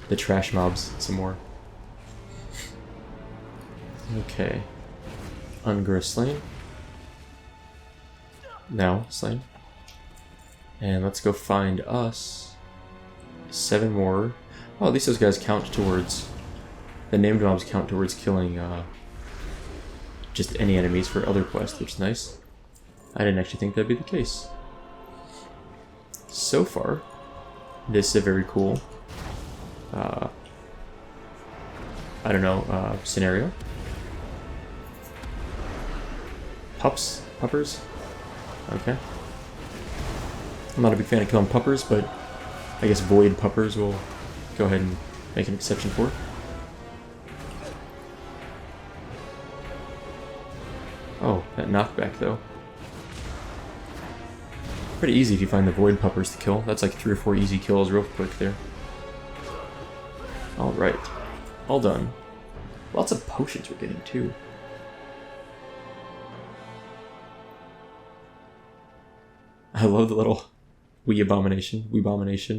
the trash mobs some more. Okay. Ungra slain. Now slain. And let's go find us 7 more. Oh, at least those guys count towards... The named mobs count towards killing just any enemies for other quests, which is nice. I didn't actually think that'd be the case. So far, this is a very cool, I don't know, scenario. Puppers? Okay. I'm not a big fan of killing puppers, but I guess void puppers will go ahead and make an exception for it. Oh, that knockback though. Pretty easy if you find the void puppers to kill. That's like 3 or 4 easy kills real quick there. Alright. All done. Lots of potions we're getting too. I love the little wee abomination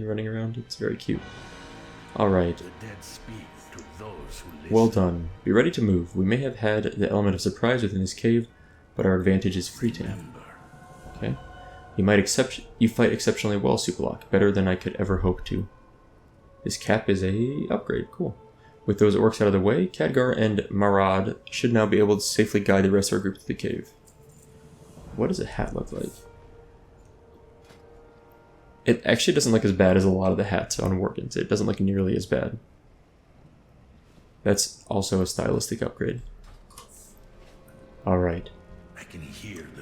running around. It's very cute. Alright. Well done. Be ready to move. We may have had the element of surprise within this cave, but our advantage is fleeting. Okay. You fight exceptionally well, SoupaSoka. Better than I could ever hope to. This cap is a upgrade. Cool. With those orcs out of the way, Khadgar and Marad should now be able to safely guide the rest of our group to the cave. What does a hat look like? It actually doesn't look as bad as a lot of the hats on Workins. It doesn't look nearly as bad. That's also a stylistic upgrade. Alright.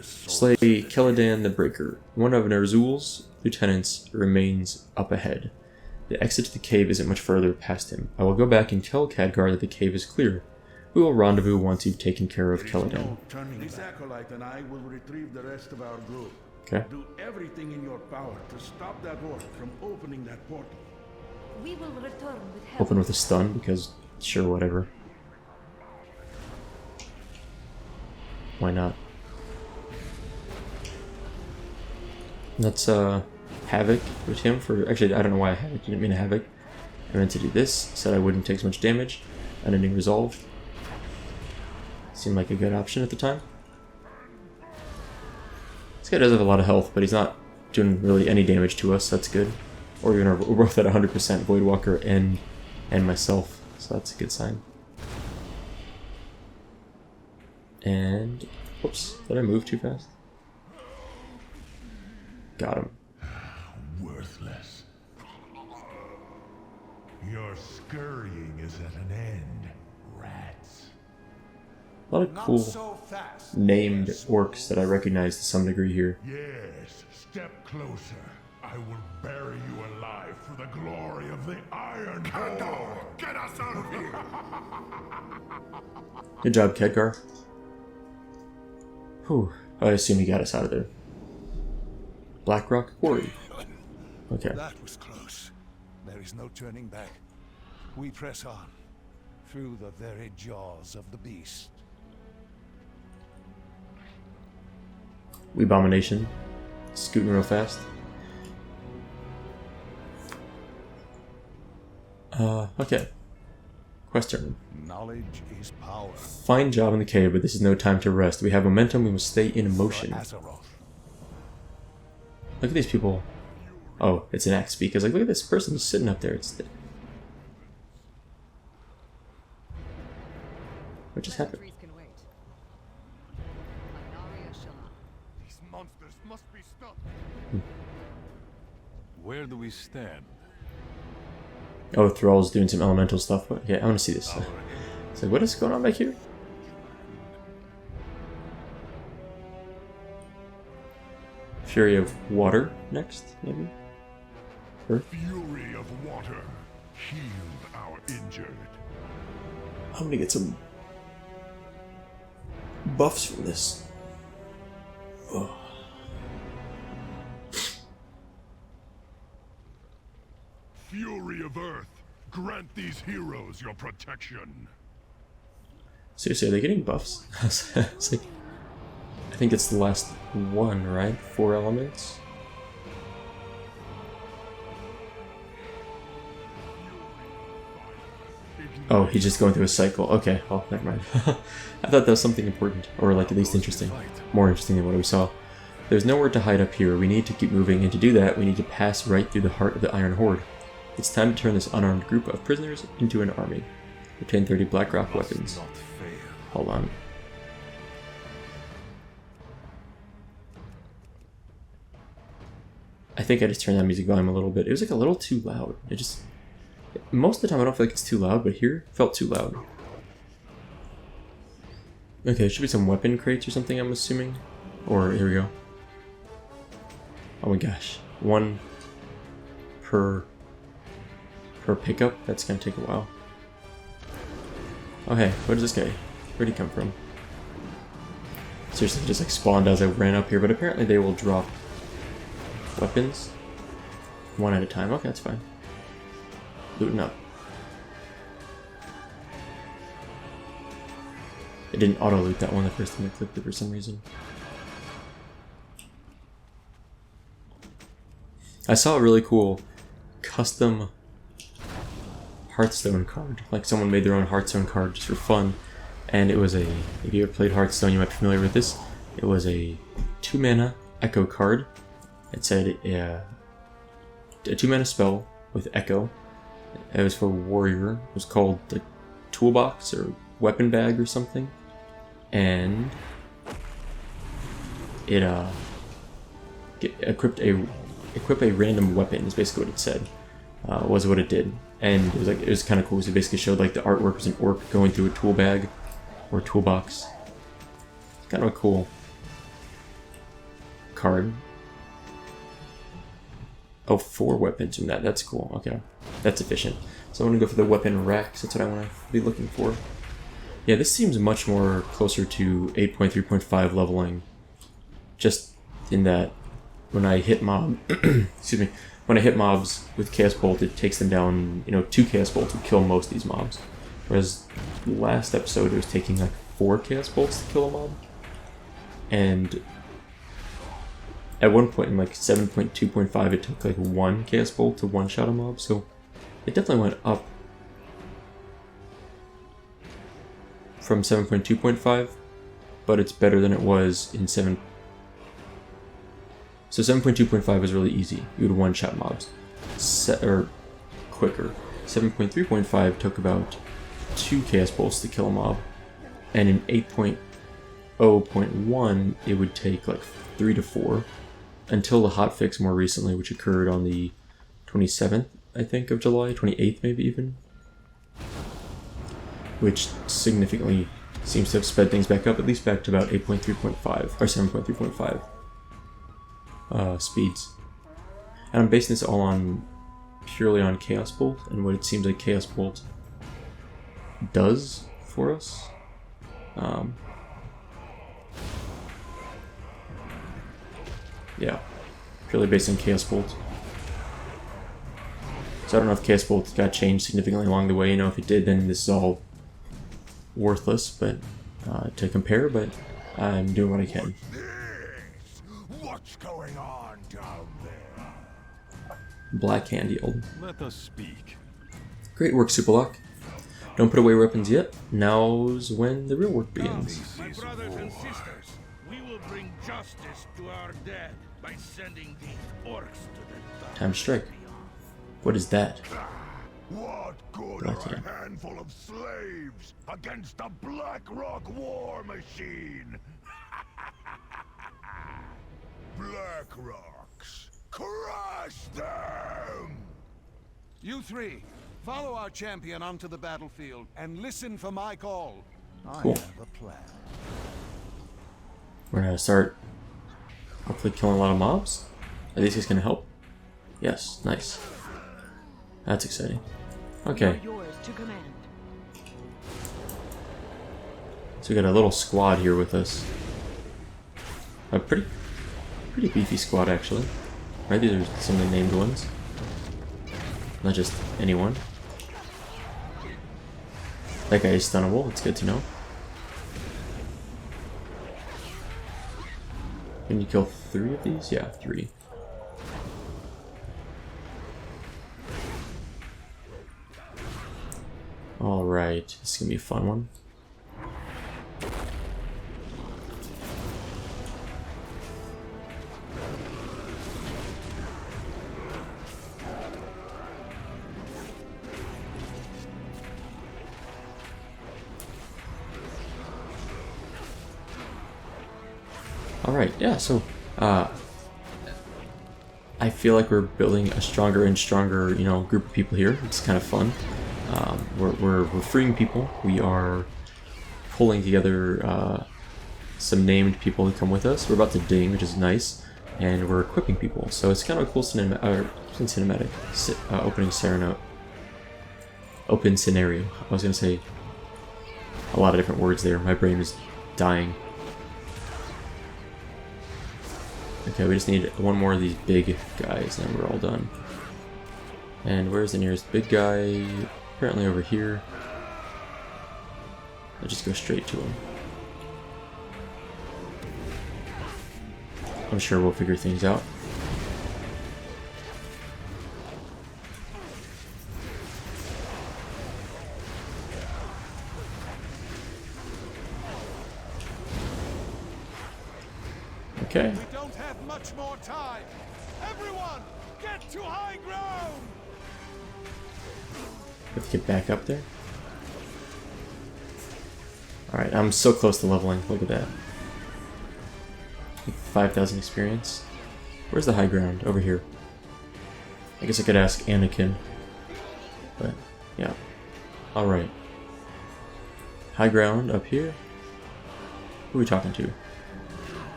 Slay Keladan the Breaker. One of Nerzul's lieutenants remains up ahead. The exit to the cave isn't much further past him. I will go back and tell Khadgar that the cave is clear. We will rendezvous once you've taken care of Keladan. This acolyte and I will retrieve the rest of our group. Okay. Do everything in your power to stop that orc from opening that portal. We will return with help. Open with a stun because sure, whatever. Why not? Let's Havoc with him for... Actually, I don't know why I Havoc. Didn't mean Havoc. I meant to do this. Said I wouldn't take as much damage. Unending Resolve. Seemed like a good option at the time. This guy does have a lot of health, but he's not doing really any damage to us. That's good. Or even we're both at 100% Voidwalker and myself. So that's a good sign. And... Whoops. Did I move too fast? Got him. Worthless. Your scurrying is at an end, rats. A lot of cool named orcs that I recognize to some degree here. Yes, step closer. I will bury you alive for the glory of the Iron Horde. Get us out of here! Good job, Khadgar. Whew. I assume he got us out of there. Blackrock Quarry. Okay. That was close. There is no turning back. We press on through the very jaws of the beast. We Abomination. Scooting real fast. Okay. Quest turn. Knowledge is power. Fine job in the cave, but this is no time to rest. We have momentum, we must stay in motion. Look at these people. Oh, it's an XP, because like, look at this person just sitting up there. What just happened? These monsters must be stopped. Where do we stand? Oh, Thrall's doing some elemental stuff. Okay, I want to see this. So what is going on back here? Fury of Water next, maybe? Earth? Fury of water. Heal our injured. I'm gonna get some buffs from this. Oh. Fury of earth. Grant these heroes your protection. Seriously, are they getting buffs? It's like, I think it's the last one, right? 4 elements? Oh, he's just going through a cycle. Okay, well, never mind. I thought that was something important, or like at least interesting. More interesting than what we saw. There's nowhere to hide up here. We need to keep moving, and to do that, we need to pass right through the heart of the Iron Horde. It's time to turn this unarmed group of prisoners into an army. Obtain 30 Blackrock weapons. Hold on. I think I just turned that music volume a little bit. It was like a little too loud. It just... Most of the time I don't feel like it's too loud, but here it felt too loud. Okay, there should be some weapon crates or something, I'm assuming. Or, here we go. Oh my gosh. 1 per pickup? That's gonna take a while. Okay, what is this guy? Where'd he come from? Seriously, just like spawned as I ran up here, but apparently they will drop weapons 1 at a time. Okay, that's fine. Looting up. It didn't auto-loot that one the first time I clicked it for some reason. I saw a really cool custom Hearthstone card. Like someone made their own Hearthstone card just for fun. And it was a, if you ever played Hearthstone, you might be familiar with this. It was a 2-mana Echo card. It said a 2-mana spell with Echo. It was for Warrior. It was called the Toolbox or Weapon Bag or something. And it equip a random weapon is basically what it said. Was what it did. And it was kind of cool. So it basically showed like the artwork was an orc going through a tool bag or toolbox. Kind of a cool card. Oh, 4 weapons from that. That's cool. Okay, that's efficient. So I'm gonna go for the weapon racks. That's what I want to be looking for. Yeah, this seems much more closer to 8.3.5 leveling. Just in that when I hit mob, excuse me, when I hit mobs with Chaos Bolt, it takes them down. 2 Chaos Bolts would kill most of these mobs. Whereas last episode, it was taking like 4 Chaos Bolts to kill a mob. And at one point in like 7.2.5, it took like 1 Chaos Bolt to one-shot a mob. So it definitely went up from 7.2.5, but it's better than it was in 7. So 7.2.5 was really easy. You would one-shot mobs, or quicker. 7.3.5 took about 2 Chaos Bolts to kill a mob, and in 8.0.1 it would take like 3 to 4, until the hotfix more recently, which occurred on the 27th, I think, of July, 28th maybe even, which significantly seems to have sped things back up, at least back to about 8.3.5 or 7.3.5 speeds. And I'm basing this all purely on Chaos Bolt and what it seems like Chaos Bolt does for us. Yeah, purely based on Chaos Bolt. So I don't know if Chaos Bolt got changed significantly along the way. If it did, then this is all worthless, but to compare. But I'm doing what I can. What's going on down there? Black Hand Yield. Let us speak. Great work, SoupaSoka. Don't put away weapons yet. Now's when the real work begins. My brothers and sisters, we will bring justice to our dead. by sending these orcs to the dark Time to strike. What is that? What good Black are a Hand. handful of slaves against a Black Rock war machine? Black Rocks, crush them! You three, follow our champion onto the battlefield and listen for my call. Cool. I have a plan. We're gonna start hopefully killing a lot of mobs. Are these guys gonna help? Yes, nice. That's exciting. Okay, Yours to command. so we got a little squad here with us. A pretty beefy squad actually. Right, these are some of the named ones. Not just anyone. That guy is stunnable, it's good to know. Can you kill 3 of these? Yeah, 3. Alright, this is gonna be a fun one. Alright, yeah, so I feel like we're building a stronger and stronger, you know, group of people here. It's kind of fun. We're freeing people. We are pulling together some named people to come with us. We're about to ding, which is nice, and we're equipping people. So it's kind of a cool cinematic open scenario. I was gonna say a lot of different words there. My brain is dying. Okay, we just need one more of these big guys, and we're all done. And where's the nearest big guy? Apparently over here. I'll just go straight to him. I'm sure we'll figure things out. Okay. We don't have much more time. Everyone, get to high ground! Let's get back up there. Alright, I'm so close to leveling. Look at that. 5,000 experience. Where's the high ground? Over here. I guess I could ask Anakin. But, yeah. Alright. High ground up here. Who are we talking to?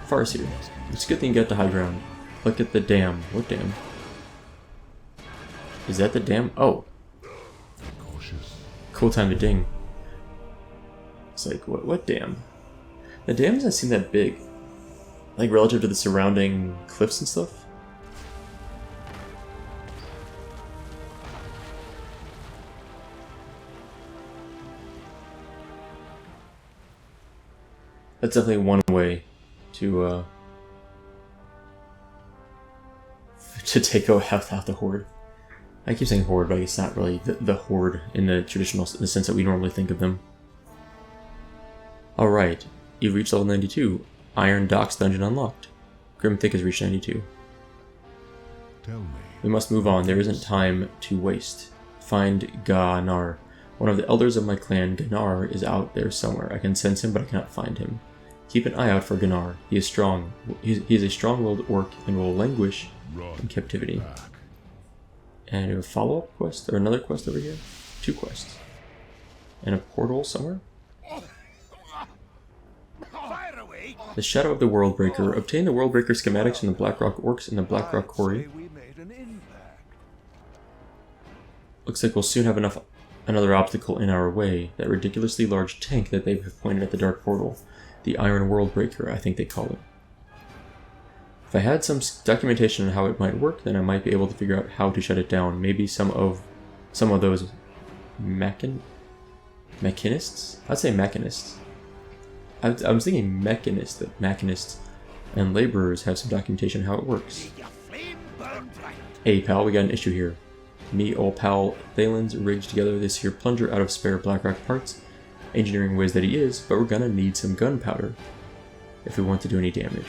Farseer. It's a good thing you got the high ground. Look at the dam. What dam? Is that the dam? Oh. Cool time to ding. It's like, what dam? The dam doesn't seem that big. Like, relative to the surrounding cliffs and stuff. That's definitely one way to take out the horde. I keep saying horde, but it's not really the horde in the traditional in the sense that we normally think of them. Alright, you've reached level 92. Iron Docks dungeon unlocked. Grimthick has reached 92. Tell me. We must move on, there isn't time to waste. Find Ganar. One of the elders of my clan, Ganar, is out there somewhere. I can sense him, but I cannot find him. Keep an eye out for Ganar. He is strong. He is a strong-willed orc and will languish in captivity. And a follow-up quest, or another quest over here? 2 quests. And a portal somewhere? The Shadow of the Worldbreaker. Obtain the Worldbreaker schematics from the Blackrock Orcs in the Blackrock Quarry. Looks like we'll soon have another obstacle in our way. That ridiculously large tank that they have pointed at the Dark Portal. The Iron Worldbreaker, I think they call it. If I had some documentation on how it might work, then I might be able to figure out how to shut it down. Maybe some of those machinists? I'd say machinists. I was thinking mechanists, that machinists and laborers have some documentation on how it works. Hey pal, we got an issue here. Me, old pal Thalen's rigged together this here plunger out of spare Blackrock parts, engineering whiz that he is, but we're gonna need some gunpowder if we want to do any damage.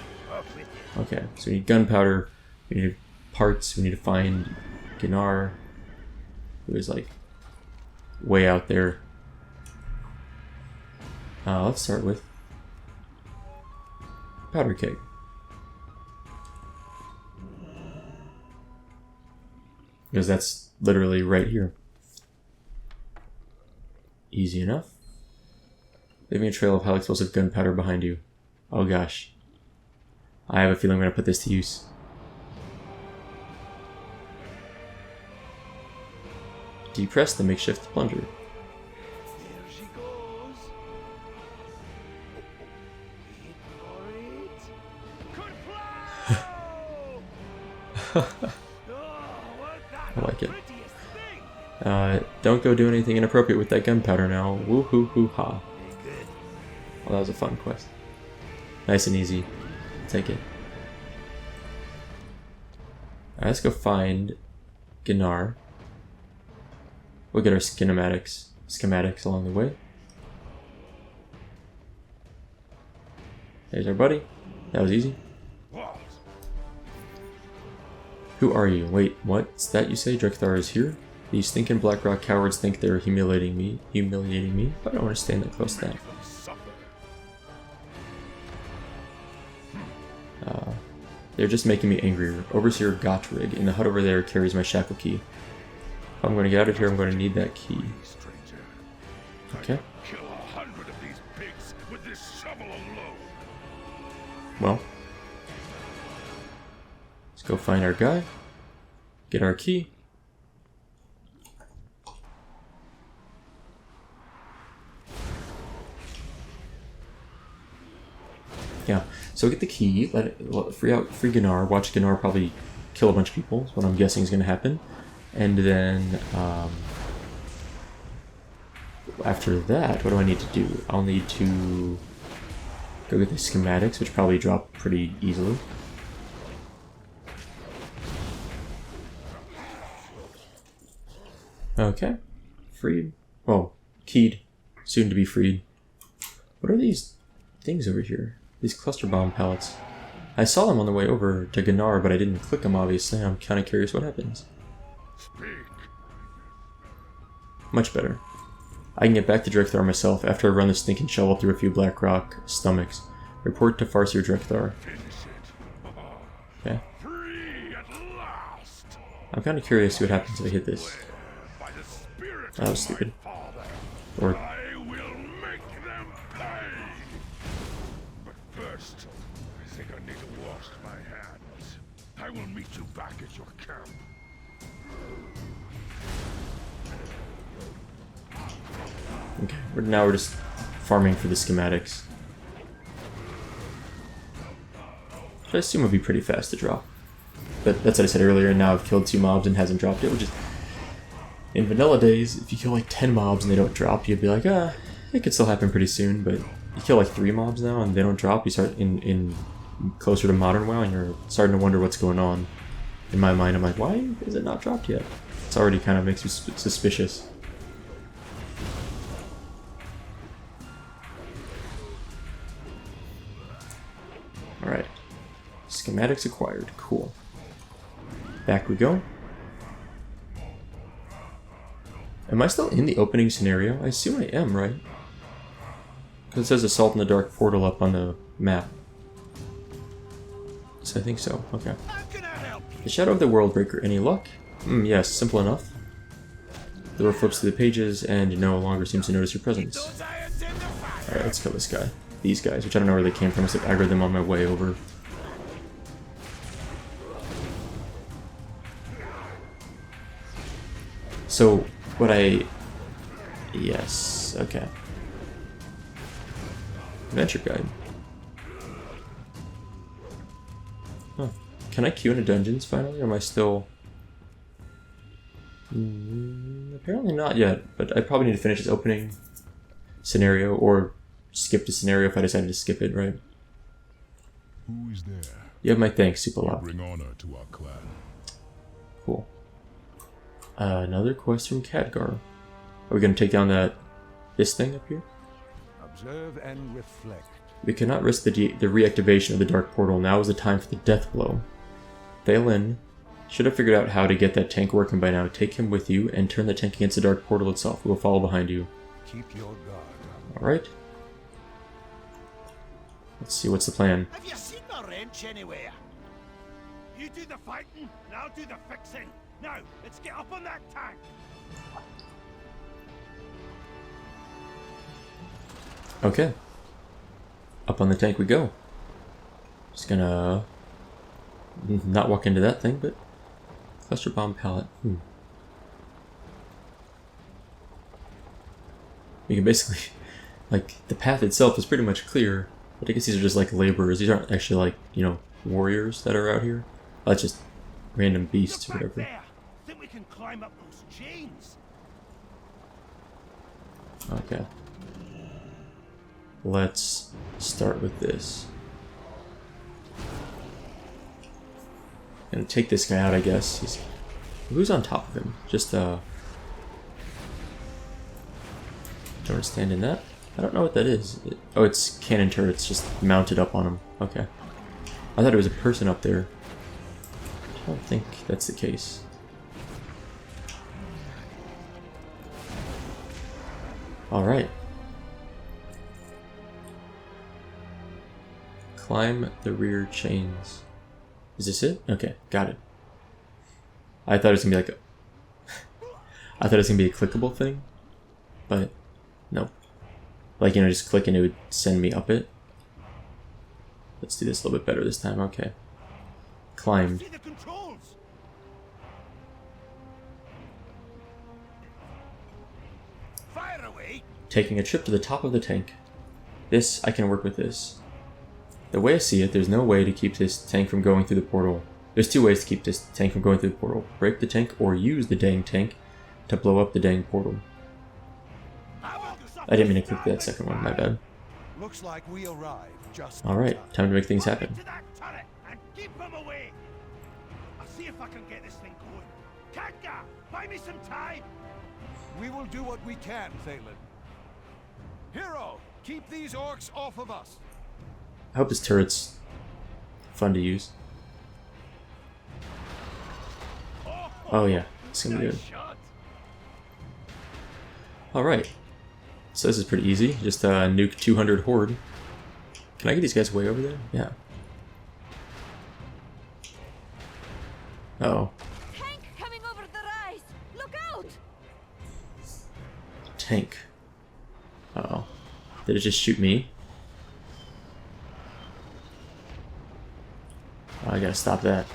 Okay, so we need gunpowder, we need parts, we need to find Draenor, who is like way out there. Let's start with powder keg. Because that's literally right here. Easy enough. Leaving a trail of highly explosive gunpowder behind you. Oh gosh. I have a feeling I'm going to put this to use. Depress the makeshift plunger. There she goes. I like it. Don't go do anything inappropriate with that gunpowder now. Woo-hoo-hoo-ha. Well, that was a fun quest. Nice and easy. Take it. Alright, let's go find Draenor. We'll get our schematics along the way. There's our buddy. That was easy. Who are you? Wait, what's that you say? Draenor is here? These stinking Blackrock cowards think they're humiliating me, but I don't want to stand that close to that. They're just making me angrier. Overseer Gottrig in the hut over there carries my shackle key. If I'm going to get out of here, I'm going to need that key. Okay. Kill 100 of these pigs with this shovel alone. Well, let's go find our guy. Get our key. Yeah, so get the key, free Draenor, watch Draenor probably kill a bunch of people, is what I'm guessing is going to happen. And then, after that, what do I need to do? I'll need to go get the schematics, which probably drop pretty easily. Okay, freed. Oh, keyed, soon to be freed. What are these things over here? These cluster bomb pellets. I saw them on the way over to Draenor, but I didn't click them, obviously. I'm kind of curious what happens. Speak. Much better. I can get back to Draenor myself after I run the stinking shovel through a few Blackrock stomachs. Report to Farseer Draenor. Okay. Free at last. I'm kind of curious what happens if I hit this. By the spirit That was stupid. Father, Or I will make them pay. But first, I think I need to wash my hands. I will meet you back at your camp. okay, now we're just farming for the schematics. Which I assume would be pretty fast to drop. But that's what I said earlier, and now I've killed 2 mobs and hasn't dropped it, which is... In vanilla days, if you kill like 10 mobs and they don't drop, you'd be like, it could still happen pretty soon, but you kill like 3 mobs now and they don't drop, you start in closer to modern WoW and you're starting to wonder what's going on. In my mind, I'm like, why is it not dropped yet? It's already kind of makes me suspicious. Alright. Schematics acquired. Cool. Back we go. Am I still in the opening scenario? I assume I am, right? Because it says Assault in the Dark portal up on the map. So I think so. Okay. The Shadow of the Worldbreaker. Any luck? Yes, simple enough. The door flips through the pages and no longer seems to notice your presence. Alright, let's kill this guy. These guys, which I don't know where they came from. I must have aggroed them on my way over. So, what yes, okay. Adventure guide. Huh. Can I queue into dungeons finally, or am I still... apparently not yet, but I probably need to finish this opening scenario, or skip the scenario if I decided to skip it, right? Who is there? You have my thanks, SoupaSoka. Bring honor to our clan. Cool. Another quest from Khadgar. Are we gonna take down this thing up here? Observe and reflect. We cannot risk the reactivation of the Dark Portal. Now is the time for the death blow. Thalen should have figured out how to get that tank working by now. Take him with you and turn the tank against the Dark Portal itself. We will follow behind you. Keep your guard. Alright. Let's see, what's the plan? Have you seen the wrench anywhere? You do the fighting, and I'll do the fixing. Now, let's get up on that tank. Okay. Up on the tank we go. Just gonna not walk into that thing, but cluster bomb pallet. We can basically, like, the path itself is pretty much clear, but I guess these are just like laborers. These aren't actually like, you know, warriors that are out here. That's just random beasts or whatever. There. Think we can climb up those chains? Okay. Let's start with this. Gonna take this guy out, I guess. Who's on top of him? Just don't stand in that. I don't know what that is. Oh, it's cannon turrets just mounted up on him. Okay. I thought it was a person up there. I don't think that's the case. Alright. Climb the rear chains. Is this it? Okay, got it. I thought it was gonna be like a I thought it was gonna be a clickable thing, but no. Like, you know, just click and it would send me up it. Let's do this a little bit better this time. Okay. Climbed. See the controls. Fire away. Taking a trip to the top of the tank. This, I can work with this. The way I see it, there's no way to keep this tank from going through the portal. There's two ways to keep this tank from going through the portal. Break the tank or use the dang tank to blow up the dang portal. I didn't mean to click that second one, my bad. Looks like we arrived just Alright, time to make things happen. To that turret and keep them away. I'll see if I can get this thing going. Kanga, buy me some time. We will do what we can, Thalen. Hero, keep these orcs off of us. I hope this turret's fun to use. Oh yeah, it's gonna be good. Alright. So this is pretty easy. Just nuke 200 horde. Can I get these guys way over there? Yeah. Uh-oh. Tank coming over the rise! Look out! Tank. Uh-oh. Did it just shoot me? Oh, I gotta stop that.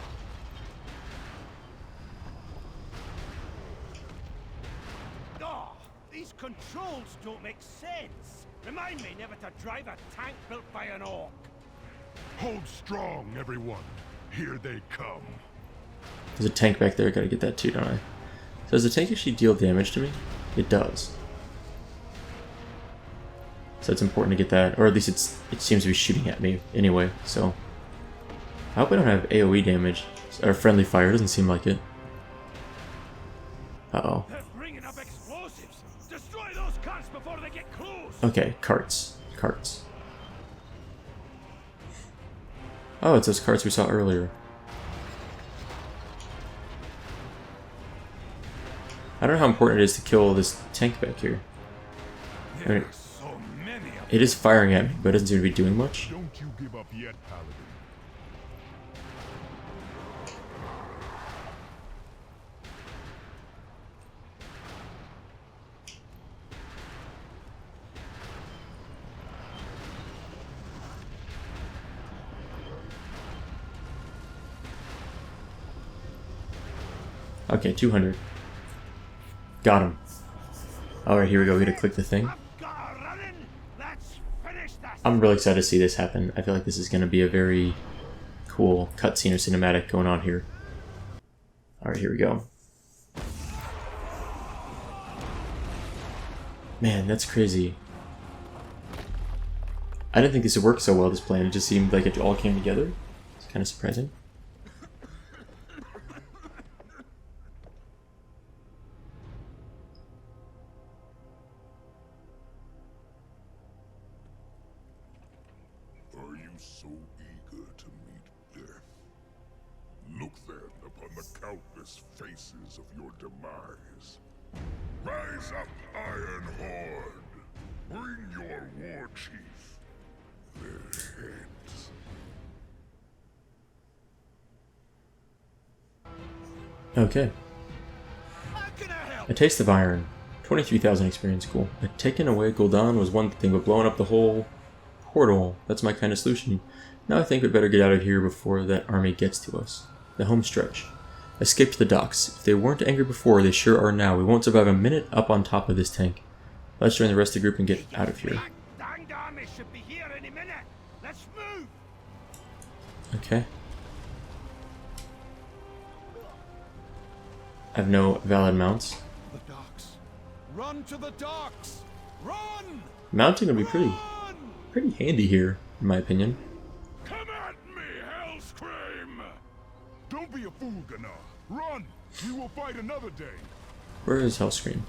Oh, these controls don't make sense. Remind me never to drive a tank built by an orc. Hold strong, everyone. Here they come. There's a tank back there, gotta get that too, don't I? So does the tank actually deal damage to me? It does. So it's important to get that, or at least it seems to be shooting at me anyway, so. I hope I don't have AoE damage, or friendly fire, doesn't seem like it. Uh-oh. They're bringing up explosives. Destroy those carts before they get close. Okay, carts. Carts. Oh, it's those carts we saw earlier. I don't know how important it is to kill this tank back here. I mean, So many of it is firing at me, but it doesn't seem to be doing much. Don't you give up yet, Paladin. Okay, 200. Got him. Alright, here we go. We gotta click the thing. got a running. Let's finish this. I'm really excited to see this happen. I feel like this is gonna be a very cool cutscene or cinematic going on here. Alright, here we go. Man, that's crazy. I didn't think this would work so well, this plan. It just seemed like it all came together. It's kind of surprising. seems so eager to meet death. Look then upon the countless faces of your demise. Rise up, Iron Horde! Bring your war chief their heads. Okay. A Taste of Iron. 23,000 experience, cool. Taking away Gul'dan was one thing, but blowing up the whole portal, that's my kind of solution. Now I think we'd better get out of here before that army gets to us. The home stretch. Escape to the docks. If they weren't angry before, they sure are now. We won't survive a minute up on top of this tank. Let's join the rest of the group and get out of here. Army should be here any minute. Let's move. Okay. I have no valid mounts. The docks. Run to the docks! Run! Mounting would be pretty handy here, in my opinion. Come at me, Hellscream! Don't be a fool, Gunnar. Run! We will fight another day. Where is Hellscream?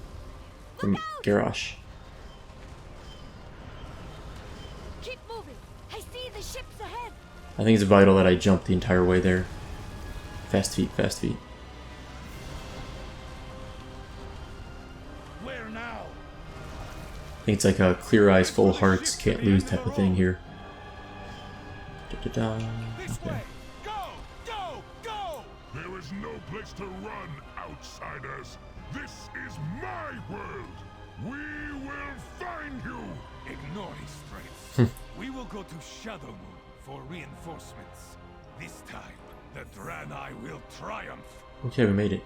From Garrosh. Keep moving. I see the ships ahead. I think it's vital that I jump the entire way there. Fast feet, fast feet. Where now? I think it's like a clear eyes, full hearts, can't lose type of thing here. Da-da-da. This Okay. way. Go! Go! Go! There is no place to run, outsiders. This is my world. We will find you. Ignore his threats. We will go to Shadowmoon for reinforcements. This time, the Draenor will triumph. Okay, we made it.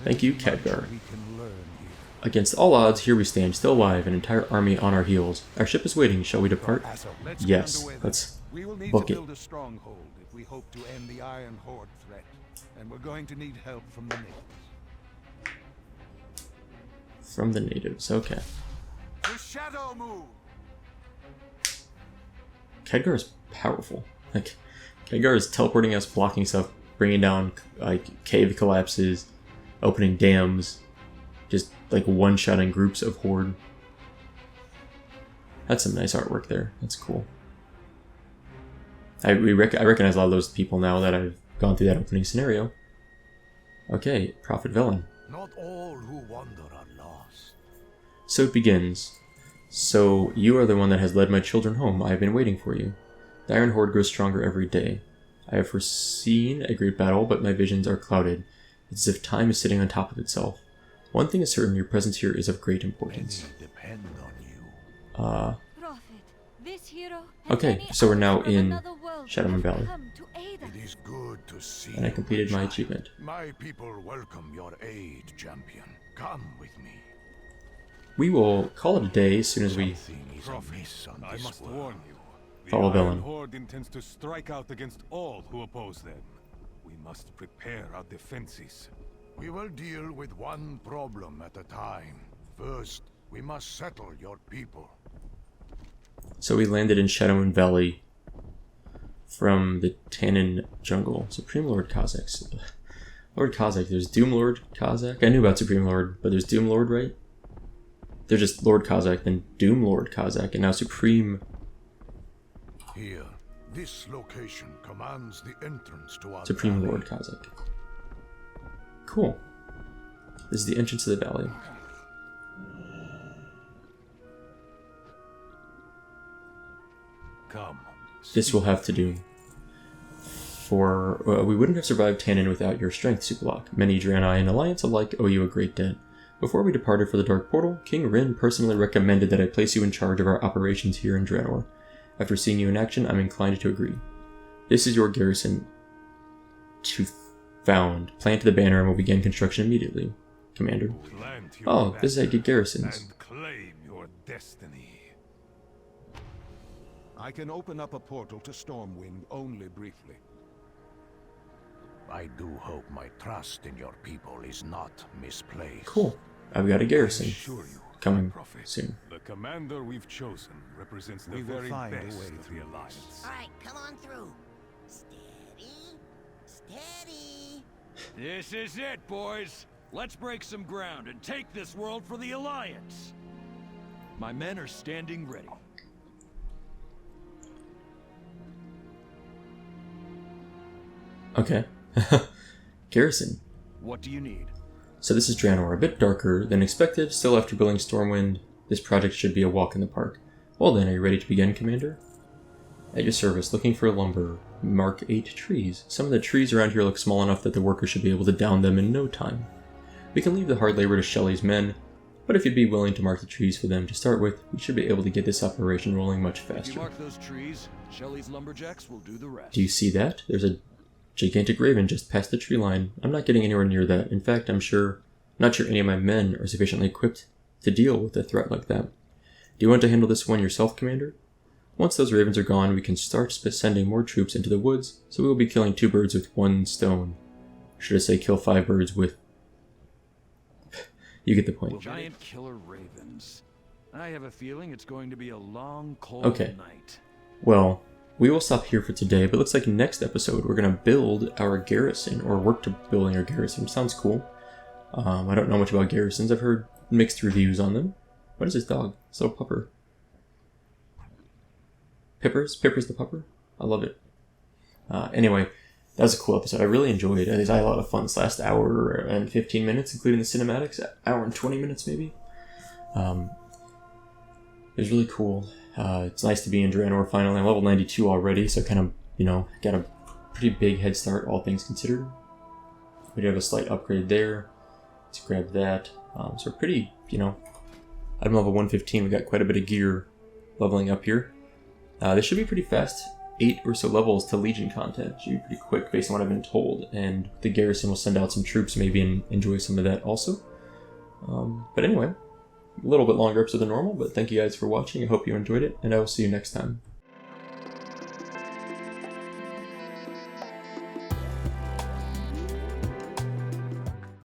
Thank you, Khadgar. We can learn here. Against all odds, here we stand, still alive, an entire army on our heels. Our ship is waiting. Shall we depart? Let's get Yes. underway then. Let's We will need book to it. build a stronghold if we hope to end the Iron Horde threat. And we're going to need help from the natives. From the natives. Okay. To Shadowmoon! Khadgar is powerful. Like, Khadgar is teleporting us, blocking stuff, bringing down like cave collapses, opening dams, just like one-shotting groups of horde. That's some nice artwork there. That's cool. I recognize a lot of those people now that I've gone through that opening scenario. Okay, Prophet Velen. Not all who wander are lost. So it begins. So you are the one that has led my children home. I have been waiting for you. The Iron Horde grows stronger every day. I have foreseen a great battle, but my visions are clouded. It's as if time is sitting on top of itself. One thing is certain, your presence here is of great importance. Many depend on you. Prophet, this hero and Okay, many so we're now others from in another world Shadowmoon have Valley. come to aid us. It is good to see And I you, completed my child. achievement. My people welcome your aid, champion. Come with me. We will call it a day as soon as we Something is amiss on I this must world. warn you. The follow Iron Velen. Horde intends to strike out against all who oppose them. We must prepare our defenses. We will deal with one problem at a time. First, we must settle your people. So we landed in Shadowmoon Valley from the Tannin Jungle. Supreme Lord Kazakh. Lord Kazakh. There's Doom Lord Kazakh. I knew about Supreme Lord, but there's Doom Lord, right? They're just Lord Kazakh, then Doom Lord Kazakh, and now Supreme. Here, this location commands the entrance to our Supreme valley. Lord Kazakh. Cool. This is the entrance to the valley. Come. This will have to do. For we wouldn't have survived Tannin without your strength, Superlock. Many Draenor and Alliance alike owe you a great debt. Before we departed for the Dark Portal, King Rin personally recommended that I place you in charge of our operations here in Draenor. After seeing you in action, I'm inclined to agree. This is your garrison to found. Plant the banner and we'll begin construction immediately, Commander. Plant your Oh, this is how you get banner garrisons. and claim your destiny. I can open up a portal to Stormwind only briefly. I do hope my trust in your people is not misplaced. Cool. I've got a garrison Assure you, coming Prophet, soon. the commander we've chosen represents the We will very find a best way of the through Alliance. All right, come on through. Steady, steady. This is it, boys. Let's break some ground and take this world for the Alliance. My men are standing ready. Okay. Garrison. What do you need? So this is Draenor, a bit darker than expected. Still, after building Stormwind, this project should be a walk in the park. Well then, are you ready to begin, Commander? At your service, looking for lumber. Mark 8 trees. Some of the trees around here look small enough that the workers should be able to down them in no time. We can leave the hard labor to Shelley's men, but if you'd be willing to mark the trees for them to start with, we should be able to get this operation rolling much faster. If you mark those trees, Shelley's lumberjacks will do the rest. Do you see that? There's a gigantic raven just past the tree line. I'm not getting anywhere near that. In fact, not sure any of my men are sufficiently equipped to deal with a threat like that. Do you want to handle this one yourself, Commander? Once those ravens are gone, we can start sending more troops into the woods, so we will be killing 2 birds with 1 stone. Should I say kill 5 birds with... You get the point. Giant killer ravens. I have a feeling it's going to be a long, cold night. Well, we will stop here for today, but looks like next episode we're going to build our garrison, or work to building our garrison. Sounds cool. I don't know much about garrisons. I've heard mixed reviews on them. What is this dog? It's a little pupper. Pipper's the pupper? I love it. Anyway, that was a cool episode. I really enjoyed it. I had a lot of fun this last hour and 15 minutes, including the cinematics. Hour and 20 minutes, maybe. It was really cool. It's nice to be in Draenor finally. I'm level 92 already, so kind of, got a pretty big head start, all things considered. We do have a slight upgrade there. Let's grab that. So we're pretty, I'm level 115. We got quite a bit of gear leveling up here. This should be pretty fast. 8 or so levels to Legion content. Should be pretty quick based on what I've been told. And the garrison will send out some troops maybe and enjoy some of that also. But anyway, a little bit longer episode than normal, but thank you guys for watching. I hope you enjoyed it, and I will see you next time.